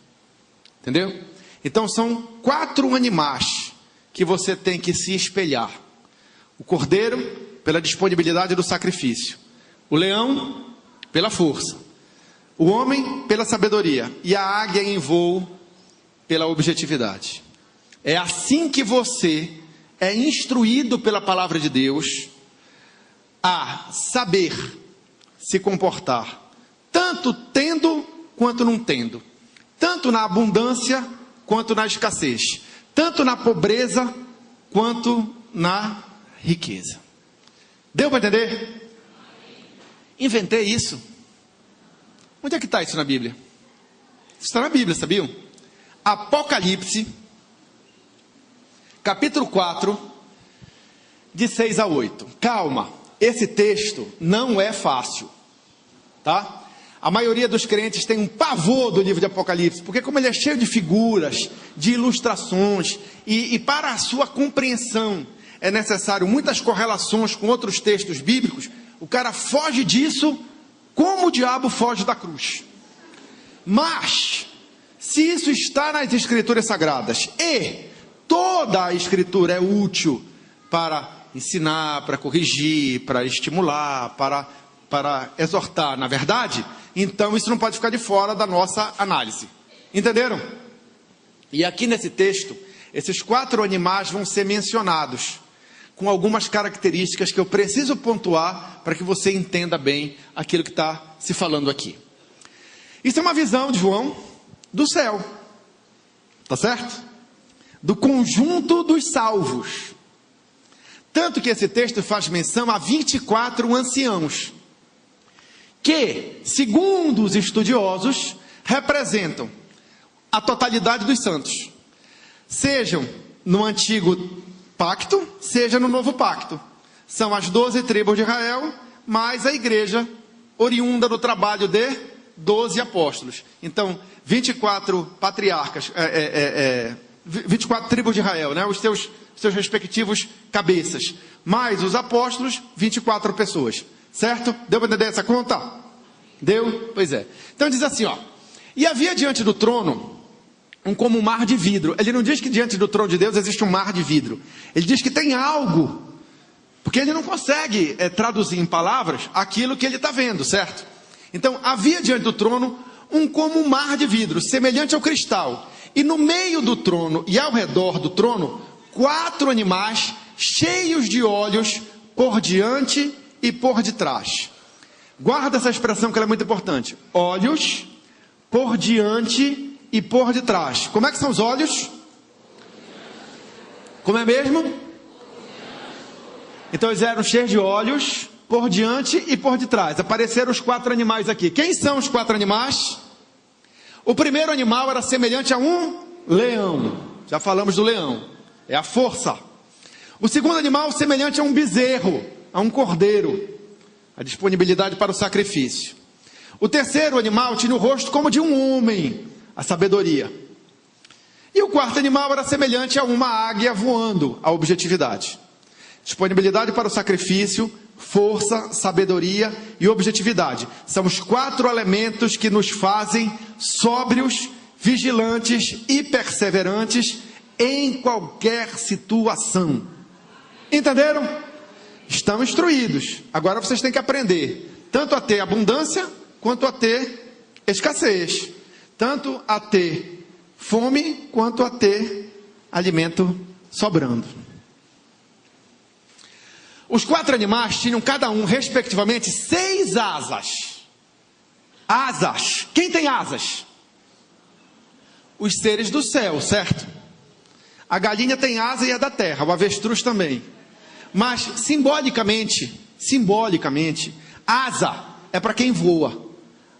Entendeu? Então são 4 animais que você tem que se espelhar. O cordeiro, pela disponibilidade do sacrifício. O leão, pela força. O homem, pela sabedoria. E a águia em voo, pela objetividade. É assim que você é instruído pela palavra de Deus a saber se comportar, tanto tendo quanto não tendo, tanto na abundância quanto na escassez, tanto na pobreza quanto na riqueza. Deu para entender? Inventei isso. Onde é que está isso na Bíblia? Isso está na Bíblia, sabiam? Apocalipse, capítulo 4, de 6 a 8. Calma, esse texto não é fácil, tá? A maioria dos crentes tem um pavor do livro de Apocalipse, porque como ele é cheio de figuras, de ilustrações, e para a sua compreensão é necessário muitas correlações com outros textos bíblicos, o cara foge disso como o diabo foge da cruz. Mas, se isso está nas escrituras sagradas, e toda a escritura é útil para ensinar, para corrigir, para estimular, para exortar, na verdade, então isso não pode ficar de fora da nossa análise. Entenderam? E aqui nesse texto, esses 4 animais vão ser mencionados, com algumas características que eu preciso pontuar para que você entenda bem aquilo que está se falando aqui. Isso é uma visão de João do céu, tá certo? Do conjunto dos salvos. Tanto que esse texto faz menção a 24 anciãos, que, segundo os estudiosos, representam a totalidade dos santos, sejam no antigo pacto, seja no novo pacto. São as 12 tribos de Israel, mais a igreja oriunda do trabalho de 12 apóstolos. Então, 24 patriarcas, 24 tribos de Israel, né? Os seus respectivos cabeças, mais os apóstolos, 24 pessoas, certo? Deu para entender essa conta? Deu? Pois é. Então diz assim, ó: e havia diante do trono como um mar de vidro. Ele não diz que diante do trono de Deus existe um mar de vidro. Ele diz que tem algo, porque ele não consegue traduzir em palavras aquilo que ele está vendo, certo? Então, havia diante do trono como um mar de vidro, semelhante ao cristal. E no meio do trono e ao redor do trono, 4 animais cheios de olhos por diante e por detrás. Guarda essa expressão que ela é muito importante. Olhos por diante e por detrás. Como é que são os olhos? Como é mesmo? Então eles eram cheios de olhos por diante e por detrás. Apareceram os 4 animais aqui. Quem são os 4 animais? O primeiro animal era semelhante a um leão. Já falamos do leão. É a força. O segundo animal, semelhante a um bezerro, a um cordeiro. A disponibilidade para o sacrifício. O terceiro animal tinha o rosto como de um homem, a sabedoria. E o quarto animal era semelhante a uma águia voando, a objetividade. Disponibilidade para o sacrifício, força, sabedoria e objetividade. São os 4 elementos que nos fazem sóbrios, vigilantes e perseverantes em qualquer situação. Entenderam? Estão instruídos. Agora vocês têm que aprender tanto a ter abundância quanto a ter escassez. Tanto a ter fome quanto a ter alimento sobrando. Os 4 animais tinham cada um, respectivamente, 6 asas. Asas. Quem tem asas? Os seres do céu, certo? A galinha tem asa e é da terra, o avestruz também. Mas, simbolicamente, asa é para quem voa.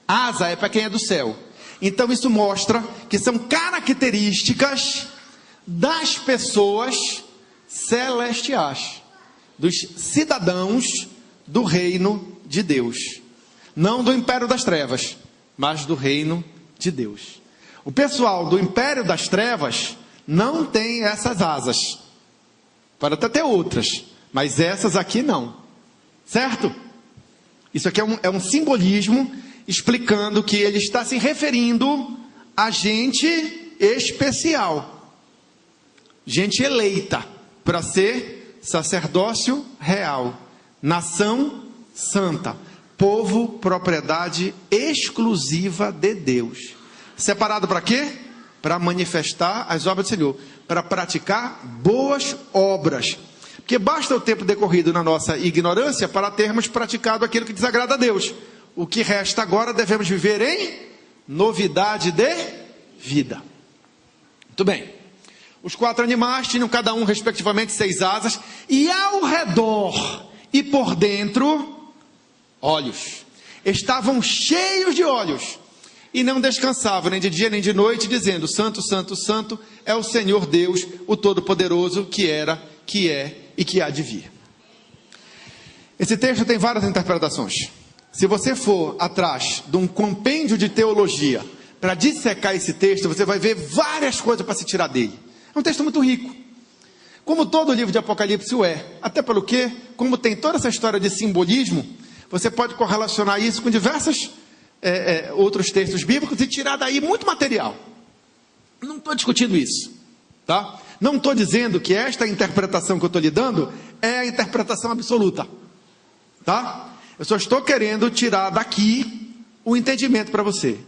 Asa é para quem é do céu. Então isso mostra que são características das pessoas celestiais, dos cidadãos do reino de Deus. Não do império das trevas, mas do reino de Deus. O pessoal do império das trevas não tem essas asas. Pode até ter outras, mas essas aqui não. Certo? Isso aqui é um simbolismo explicando que ele está se referindo a gente especial. Gente eleita para ser sacerdócio real, nação santa, povo, propriedade exclusiva de Deus. Separado para quê? Para manifestar as obras do Senhor, para praticar boas obras. Porque basta o tempo decorrido na nossa ignorância para termos praticado aquilo que desagrada a Deus. O que resta agora devemos viver em novidade de vida. Muito bem. Os 4 animais tinham cada um respectivamente 6 asas e ao redor e por dentro olhos. Estavam cheios de olhos e não descansavam nem de dia nem de noite, dizendo: Santo, Santo, Santo é o Senhor Deus, o Todo-Poderoso, que era, que é e que há de vir. Esse texto tem várias interpretações. Se você for atrás de um compêndio de teologia para dissecar esse texto, você vai ver várias coisas para se tirar dele. É um texto muito rico, como todo o livro de Apocalipse o é. Até pelo que, como tem toda essa história de simbolismo, você pode correlacionar isso com diversos outros textos bíblicos e tirar daí muito material. Não estou discutindo isso, tá? Não estou dizendo que esta interpretação que eu estou lhe dando é a interpretação absoluta, tá? Eu só estou querendo tirar daqui o entendimento para você,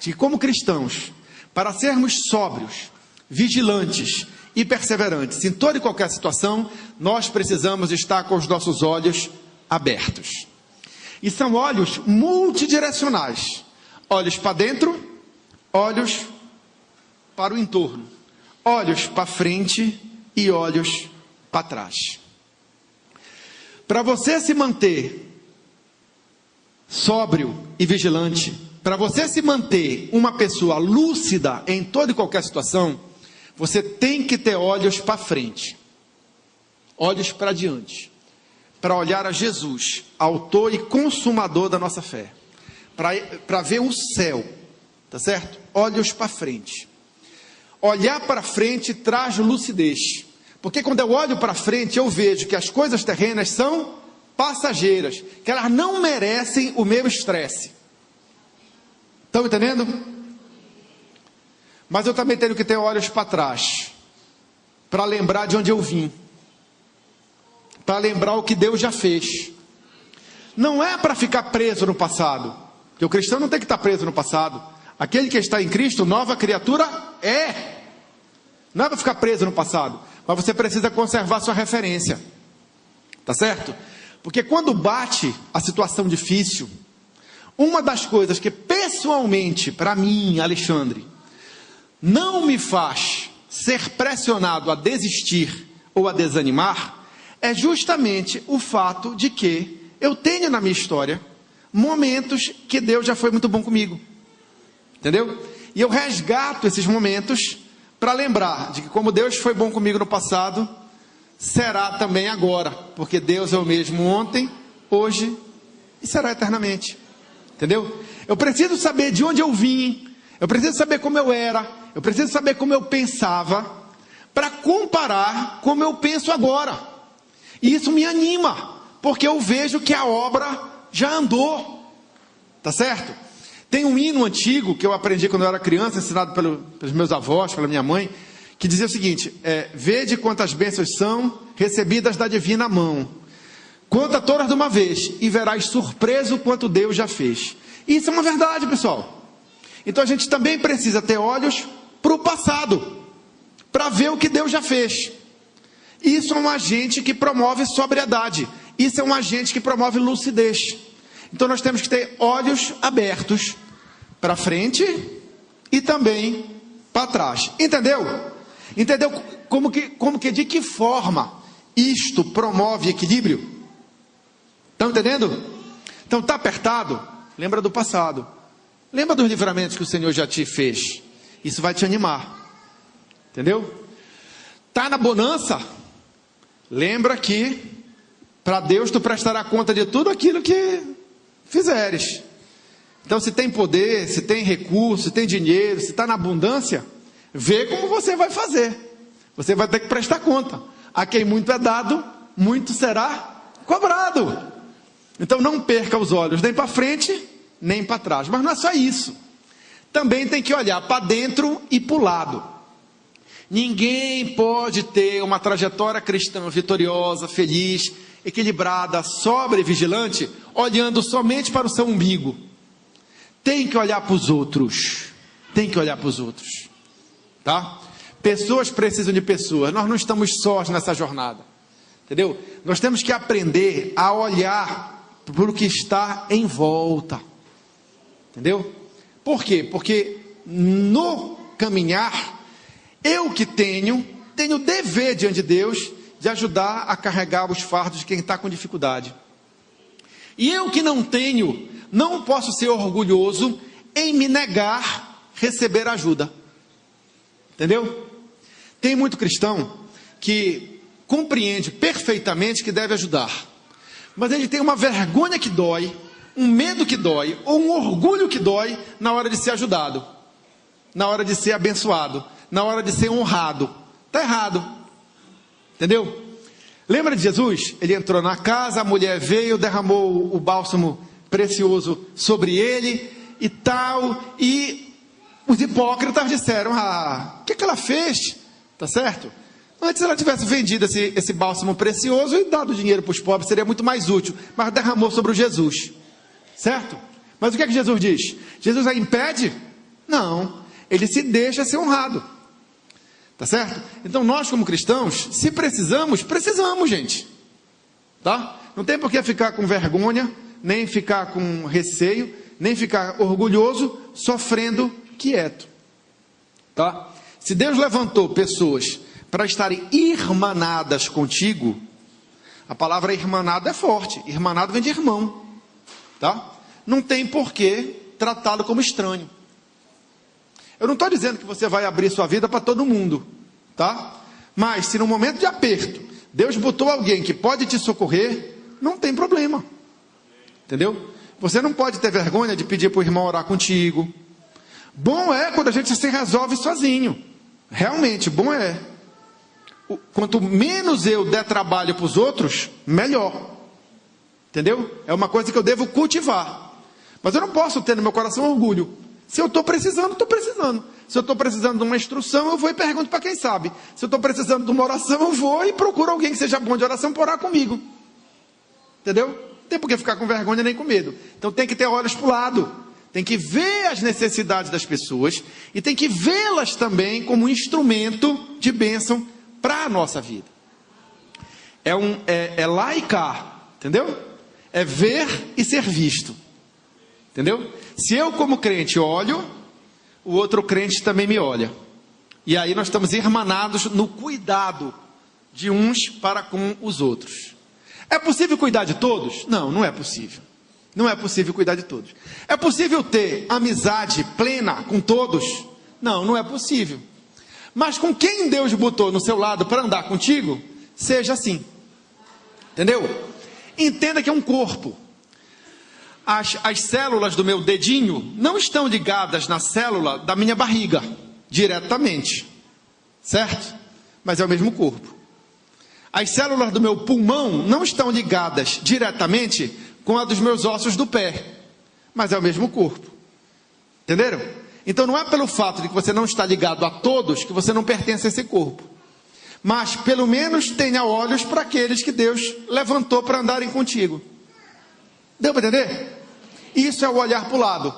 de que como cristãos, para sermos sóbrios, vigilantes e perseverantes em toda e qualquer situação, nós precisamos estar com os nossos olhos abertos. E são olhos multidirecionais. Olhos para dentro, olhos para o entorno. Olhos para frente e olhos para trás. Para você se manter sóbrio e vigilante, para você se manter uma pessoa lúcida em toda e qualquer situação, você tem que ter olhos para frente, olhos para diante, para olhar a Jesus, autor e consumador da nossa fé, para ver o céu, tá certo? Olhos para frente. Olhar para frente traz lucidez, porque quando eu olho para frente eu vejo que as coisas terrenas são passageiras, que elas não merecem o meu estresse. Estão entendendo? Mas eu também tenho que ter olhos para trás, para lembrar de onde eu vim, para lembrar o que Deus já fez. Não é para ficar preso no passado, porque o cristão não tem que estar preso no passado. Aquele que está em Cristo, nova criatura é. Não é para ficar preso no passado, mas você precisa conservar sua referência, tá certo? Porque quando bate a situação difícil, uma das coisas que pessoalmente, para mim, Alexandre, não me faz ser pressionado a desistir ou a desanimar, é justamente o fato de que eu tenho na minha história momentos que Deus já foi muito bom comigo. Entendeu? E eu resgato esses momentos para lembrar de que como Deus foi bom comigo no passado, será também agora, porque Deus é o mesmo ontem, hoje e será eternamente. Entendeu? Eu preciso saber de onde eu vim, eu preciso saber como eu era, eu preciso saber como eu pensava, para comparar como eu penso agora. E isso me anima, porque eu vejo que a obra já andou. Tá certo? Tem um hino antigo que eu aprendi quando eu era criança, ensinado pelos meus avós, pela minha mãe, que dizia o seguinte: vede quantas bênçãos são recebidas da divina mão. Conta todas de uma vez e verás surpreso quanto Deus já fez. Isso é uma verdade, pessoal. Então a gente também precisa ter olhos para o passado, para ver o que Deus já fez. Isso é um agente que promove sobriedade. Isso é um agente que promove lucidez. Então nós temos que ter olhos abertos para frente e também para trás. Entendeu? Entendeu de que forma isto promove equilíbrio? Estão entendendo? Então está apertado? Lembra do passado. Lembra dos livramentos que o Senhor já te fez. Isso vai te animar. Entendeu? Está na bonança? Lembra que para Deus tu prestará conta de tudo aquilo que fizeres. Então se tem poder, se tem recurso, se tem dinheiro, se está na abundância, vê como você vai fazer. Você vai ter que prestar conta. A quem muito é dado, muito será cobrado. Então não perca os olhos nem para frente, nem para trás. Mas não é só isso. Também tem que olhar para dentro e para o lado. Ninguém pode ter uma trajetória cristã vitoriosa, feliz, equilibrada, sóbria e vigilante, olhando somente para o seu umbigo. Tem que olhar para os outros. Tem que olhar para os outros. Tá? Pessoas precisam de pessoas. Nós não estamos sós nessa jornada. Entendeu? Nós temos que aprender a olhar para o que está em volta. Entendeu? Por quê? Porque no caminhar, eu que tenho dever diante de Deus de ajudar a carregar os fardos de quem está com dificuldade. E eu que não tenho, não posso ser orgulhoso em me negar receber ajuda. Entendeu? Tem muito cristão que compreende perfeitamente que deve ajudar, mas ele tem uma vergonha que dói, um medo que dói, ou um orgulho que dói na hora de ser ajudado, na hora de ser abençoado, na hora de ser honrado. Está errado. Entendeu? Lembra de Jesus? Ele entrou na casa, a mulher veio, derramou o bálsamo precioso sobre ele e tal, e os hipócritas disseram: o que ela fez? Tá certo? Antes ela tivesse vendido esse bálsamo precioso e dado dinheiro para os pobres, seria muito mais útil, mas derramou sobre o Jesus, certo? Mas o que é que Jesus diz? Jesus a impede? Não, ele se deixa ser honrado. Tá certo? Então nós como cristãos, se precisamos, gente. Tá? Não tem por que ficar com vergonha, nem ficar com receio, nem ficar orgulhoso, sofrendo quieto. Tá? Se Deus levantou pessoas para estarem irmanadas contigo, a palavra irmanado é forte. Irmanado vem de irmão. Tá? Não tem por que tratá-lo como estranho. Eu não estou dizendo que você vai abrir sua vida para todo mundo, tá? Mas se no momento de aperto, Deus botou alguém que pode te socorrer, não tem problema. Entendeu? Você não pode ter vergonha de pedir para o irmão orar contigo. Bom é quando a gente se resolve sozinho. Realmente, bom é. Quanto menos eu der trabalho para os outros, melhor. Entendeu? É uma coisa que eu devo cultivar. Mas eu não posso ter no meu coração orgulho. Se eu estou precisando, estou precisando. Se eu estou precisando de uma instrução, eu vou e pergunto para quem sabe. Se eu estou precisando de uma oração, eu vou e procuro alguém que seja bom de oração para orar comigo. Entendeu? Não tem por que ficar com vergonha nem com medo. Então tem que ter olhos para o lado. Tem que ver as necessidades das pessoas e tem que vê-las também como um instrumento de bênção para a nossa vida. É lá e cá. Entendeu? É ver e ser visto. Entendeu? Se eu como crente olho, o outro crente também me olha. E aí nós estamos irmanados no cuidado de uns para com os outros. É possível cuidar de todos? Não, não é possível. Não é possível cuidar de todos. É possível ter amizade plena com todos? Não, não é possível. Mas com quem Deus botou no seu lado para andar contigo, seja assim. Entendeu? Entenda que é um corpo. As células do meu dedinho não estão ligadas na célula da minha barriga, diretamente. Certo? Mas é o mesmo corpo. As células do meu pulmão não estão ligadas diretamente com a dos meus ossos do pé, mas é o mesmo corpo. Entenderam? Então não é pelo fato de que você não está ligado a todos que você não pertence a esse corpo. Mas pelo menos tenha olhos para aqueles que Deus levantou para andarem contigo. Deu para entender? Isso é o olhar para o lado.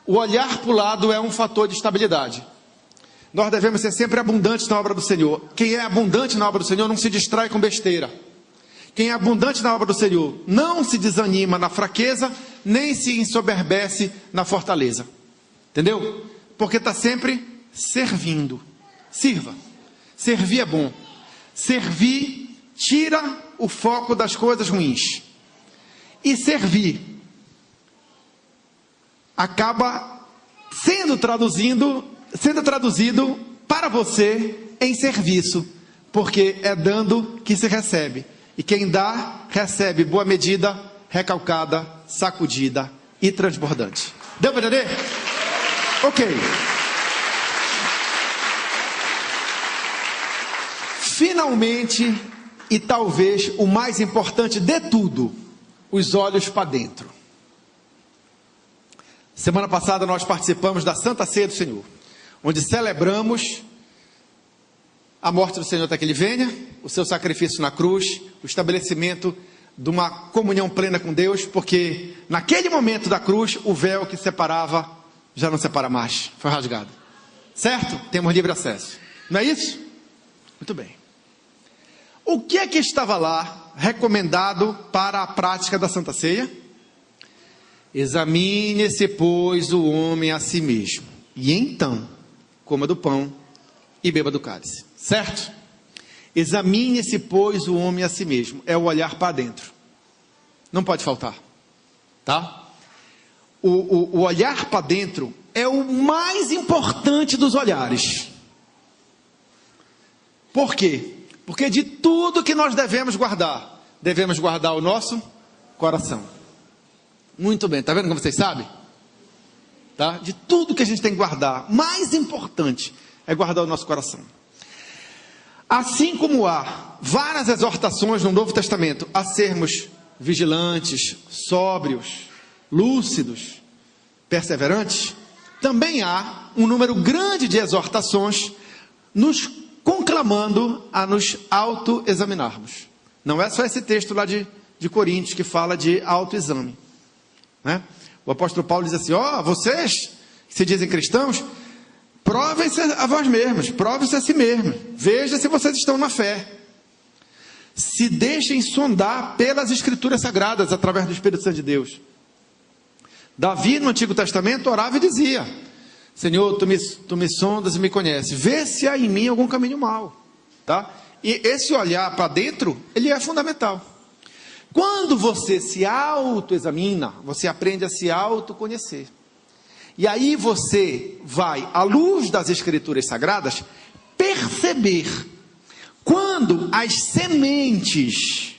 O olhar para o lado é um fator de estabilidade. Nós devemos ser sempre abundantes na obra do Senhor. Quem é abundante na obra do Senhor não se distrai com besteira. Quem é abundante na obra do Senhor não se desanima na fraqueza, nem se ensoberbece na fortaleza. Entendeu? Porque está sempre servindo. Sirva. Servir é bom. Servir tira o foco das coisas ruins. E servir acaba sendo traduzido para você em serviço. Porque é dando que se recebe. E quem dá, recebe boa medida, recalcada, sacudida e transbordante. Deu para entender? Ok. Finalmente, e talvez o mais importante de tudo, os olhos para dentro. Semana passada nós participamos da Santa Ceia do Senhor, onde celebramos a morte do Senhor até que Ele venha, o seu sacrifício na cruz, o estabelecimento de uma comunhão plena com Deus, porque naquele momento da cruz, o véu que separava já não separa mais, foi rasgado. Certo? Temos livre acesso. Não é isso? Muito bem. O que é que estava lá recomendado para a prática da Santa Ceia? Examine-se, pois, o homem a si mesmo, e então coma do pão e beba do cálice. Certo? Examine-se, pois, o homem a si mesmo. É o olhar para dentro. Não pode faltar. Tá? O olhar para dentro é o mais importante dos olhares. Por quê? Porque de tudo que nós devemos guardar o nosso coração. Muito bem, tá vendo como vocês sabem? Tá? De tudo que a gente tem que guardar, mais importante é guardar o nosso coração. Assim como há várias exortações no Novo Testamento a sermos vigilantes, sóbrios, lúcidos, perseverantes, também há um número grande de exortações nos conclamando a nos autoexaminarmos. Não é só esse texto lá de Coríntios que fala de autoexame, né? O apóstolo Paulo diz assim: vocês que se dizem cristãos, provem-se a vós mesmos, provem-se a si mesmos, veja se vocês estão na fé, se deixem sondar pelas escrituras sagradas, através do Espírito Santo de Deus. Davi no Antigo Testamento orava e dizia: Senhor, tu me sondas e me conheces, vê se há em mim algum caminho mau, tá? E esse olhar para dentro, ele é fundamental. Quando você se autoexamina, você aprende a se autoconhecer. E aí você vai, à luz das Escrituras Sagradas, perceber quando as sementes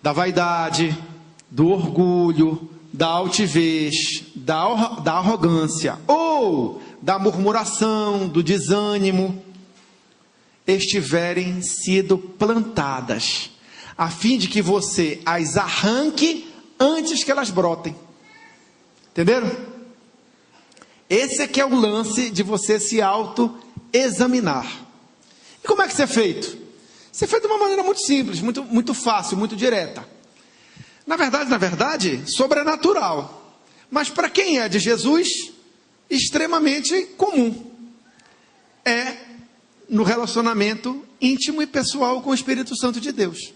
da vaidade, do orgulho, da altivez, da arrogância ou da murmuração, do desânimo, estiverem sido plantadas, a fim de que você as arranque antes que elas brotem. Entenderam? Esse é que é o lance de você se auto-examinar. E como é que isso é feito? Isso é feito de uma maneira muito simples, muito fácil, muito direta. Na verdade, sobrenatural. Mas para quem é de Jesus, extremamente comum. É no relacionamento íntimo e pessoal com o Espírito Santo de Deus.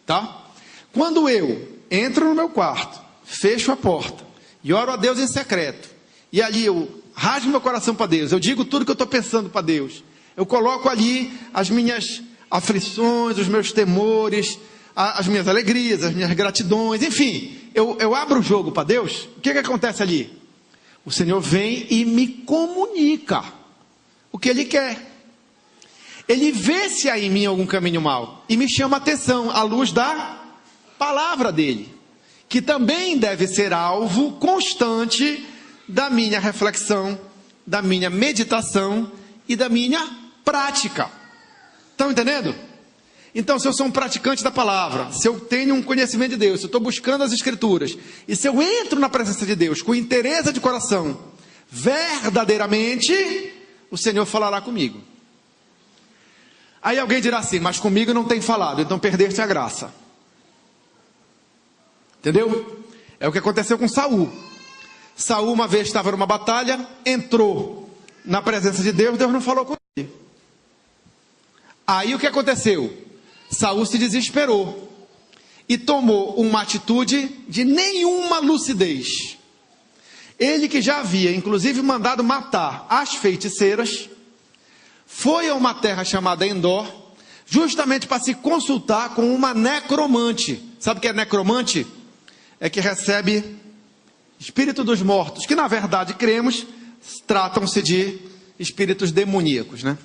Tá? Quando eu entro no meu quarto, fecho a porta e oro a Deus em secreto, e ali eu rasgo meu coração para Deus, eu digo tudo que eu estou pensando para Deus, eu coloco ali as minhas aflições, os meus temores, as minhas alegrias, as minhas gratidões, enfim, eu abro o jogo para Deus. O que acontece ali? O Senhor vem e me comunica o que Ele quer. Ele vê se há em mim algum caminho mau e me chama a atenção à luz da palavra dele, que também deve ser alvo constante da minha reflexão, da minha meditação e da minha prática. Estão entendendo? Então, se eu sou um praticante da palavra, se eu tenho um conhecimento de Deus, se eu estou buscando as Escrituras, e se eu entro na presença de Deus com interesse de coração, verdadeiramente, o Senhor falará comigo. Aí alguém dirá assim, mas comigo não tem falado, então perdeste a graça. Entendeu? É o que aconteceu com Saul. Saul uma vez estava numa batalha, entrou na presença de Deus, Deus não falou com ele. Aí o que aconteceu? Saul se desesperou e tomou uma atitude de nenhuma lucidez. Ele que já havia inclusive mandado matar as feiticeiras, foi a uma terra chamada Endor, justamente para se consultar com uma necromante. Sabe o que é necromante? É que recebe espírito dos mortos, que na verdade cremos, tratam-se de espíritos demoníacos, né?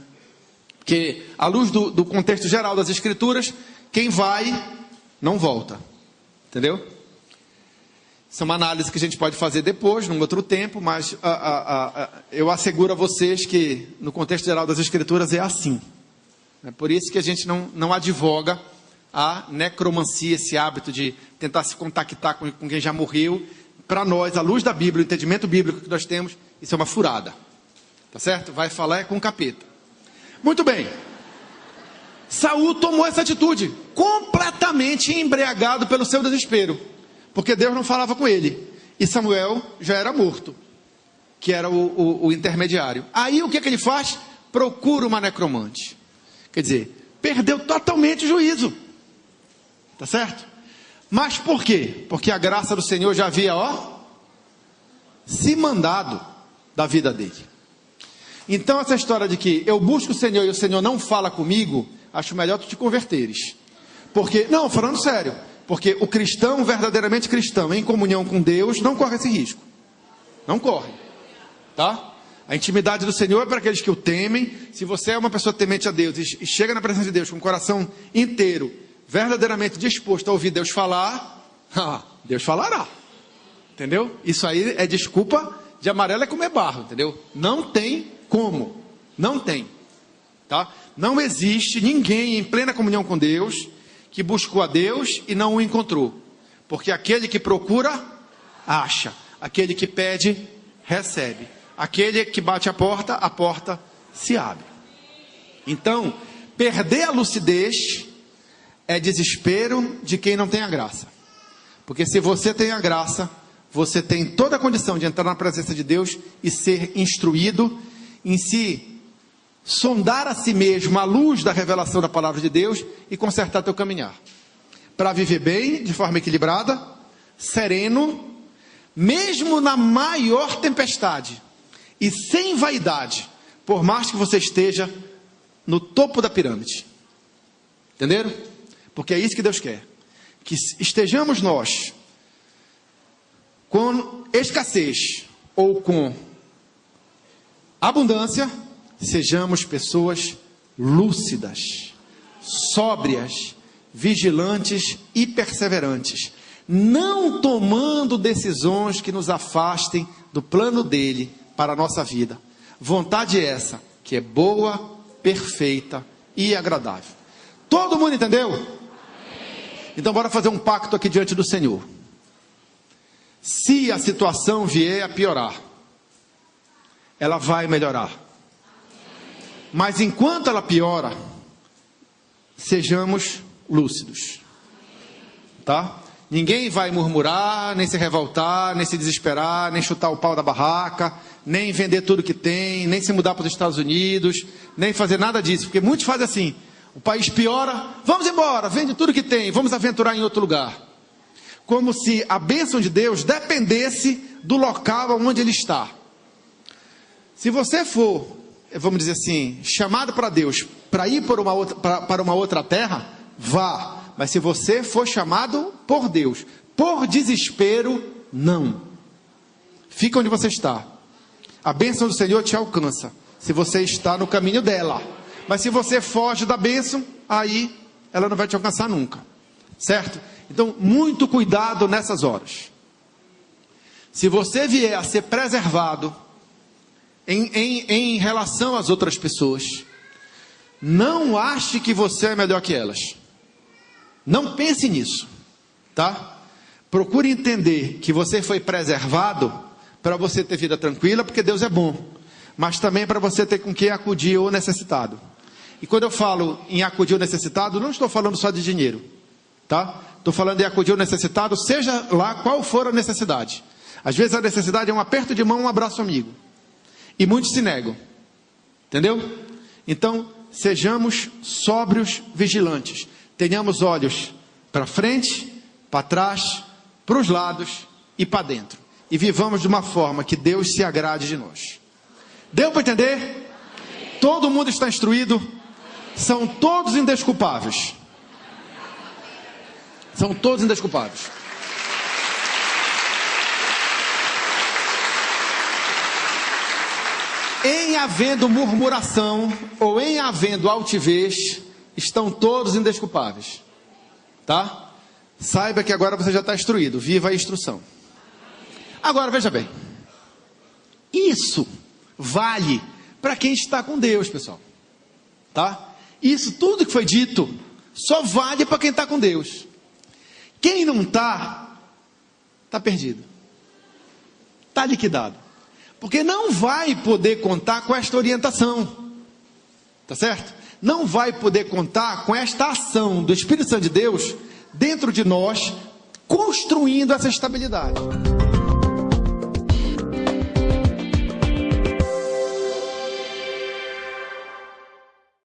Porque à luz do contexto geral das Escrituras, quem vai, não volta. Entendeu? Isso é uma análise que a gente pode fazer depois, num outro tempo, mas eu asseguro a vocês que no contexto geral das Escrituras é assim. É por isso que a gente não advoga a necromancia, esse hábito de tentar se contactar com quem já morreu. Para nós, à luz da Bíblia, o entendimento bíblico que nós temos, isso é uma furada. Tá certo? Vai falar com o capeta. Muito bem. Saul tomou essa atitude, completamente embriagado pelo seu desespero, porque Deus não falava com ele, e Samuel já era morto, que era o intermediário. Aí o que ele faz? Procura uma necromante. Quer dizer, perdeu totalmente o juízo. Tá certo? Mas por quê? Porque a graça do Senhor já havia, se mandado da vida dele. Então essa história de que eu busco o Senhor e o Senhor não fala comigo, acho melhor tu te converteres. Porque, não, falando sério, porque o cristão, verdadeiramente cristão, em comunhão com Deus, não corre esse risco. Não corre. Tá? A intimidade do Senhor é para aqueles que o temem. Se você é uma pessoa temente a Deus e chega na presença de Deus com o coração inteiro, verdadeiramente disposto a ouvir Deus falar, Deus falará. Entendeu? Isso aí é desculpa de amarelo é comer barro, entendeu? Não tem como. Não tem. Tá? Não existe ninguém em plena comunhão com Deus que buscou a Deus e não o encontrou. Porque aquele que procura, acha. Aquele que pede, recebe. Aquele que bate a porta se abre. Então, perder a lucidez é desespero de quem não tem a graça. Porque se você tem a graça, você tem toda a condição de entrar na presença de Deus e ser instruído em si, sondar a si mesmo à luz da revelação da palavra de Deus e consertar teu caminhar. Para viver bem, de forma equilibrada, sereno, mesmo na maior tempestade e sem vaidade, por mais que você esteja no topo da pirâmide. Entenderam? Porque é isso que Deus quer. Que estejamos nós com escassez ou com abundância, sejamos pessoas lúcidas, sóbrias, vigilantes e perseverantes, não tomando decisões que nos afastem do plano dele para a nossa vida. Vontade essa, que é boa, perfeita e agradável. Todo mundo entendeu? Então bora fazer um pacto aqui diante do Senhor. Se a situação vier a piorar, ela vai melhorar. Mas enquanto ela piora, sejamos lúcidos. Tá? Ninguém vai murmurar, nem se revoltar, nem se desesperar, nem chutar o pau da barraca, nem vender tudo que tem, nem se mudar para os Estados Unidos, nem fazer nada disso. Porque muitos fazem assim, o país piora, vamos embora, vende tudo que tem, vamos aventurar em outro lugar. Como se a bênção de Deus dependesse do local onde ele está. Se você for, vamos dizer assim, chamado para Deus, para ir para uma outra terra, vá. Mas se você for chamado por Deus, por desespero, não. Fica onde você está. A bênção do Senhor te alcança. se você está no caminho dela. Mas se você foge da bênção, aí ela não vai te alcançar nunca. Certo? Então, muito cuidado nessas horas. Se você vier a ser preservado em relação às outras pessoas, não ache que você é melhor que elas. Não pense nisso, tá? Procure entender que você foi preservado para você ter vida tranquila, porque Deus é bom, mas também para você ter com quem acudir o necessitado. E quando eu falo em acudir o necessitado, não estou falando só de dinheiro, tá? Estou falando em acudir o necessitado, seja lá qual for a necessidade. Às vezes a necessidade é um aperto de mão, um abraço amigo. E muitos se negam. Entendeu? Então, sejamos sóbrios, vigilantes. Tenhamos olhos para frente, para trás, para os lados e para dentro. E vivamos de uma forma que Deus se agrade de nós. Deu para entender? Amém. Todo mundo está instruído? São todos indesculpáveis. São todos indesculpáveis. Em havendo murmuração ou em havendo altivez, estão todos indesculpáveis. Tá? Saiba que agora você já está instruído. Viva a instrução. Agora veja bem. Isso vale para quem está com Deus, pessoal. Tá? Isso tudo que foi dito só vale para quem está com Deus. Quem não está, está perdido. Está liquidado. Porque não vai poder contar com esta orientação. Tá certo? Não vai poder contar com esta ação do Espírito Santo de Deus dentro de nós, construindo essa estabilidade.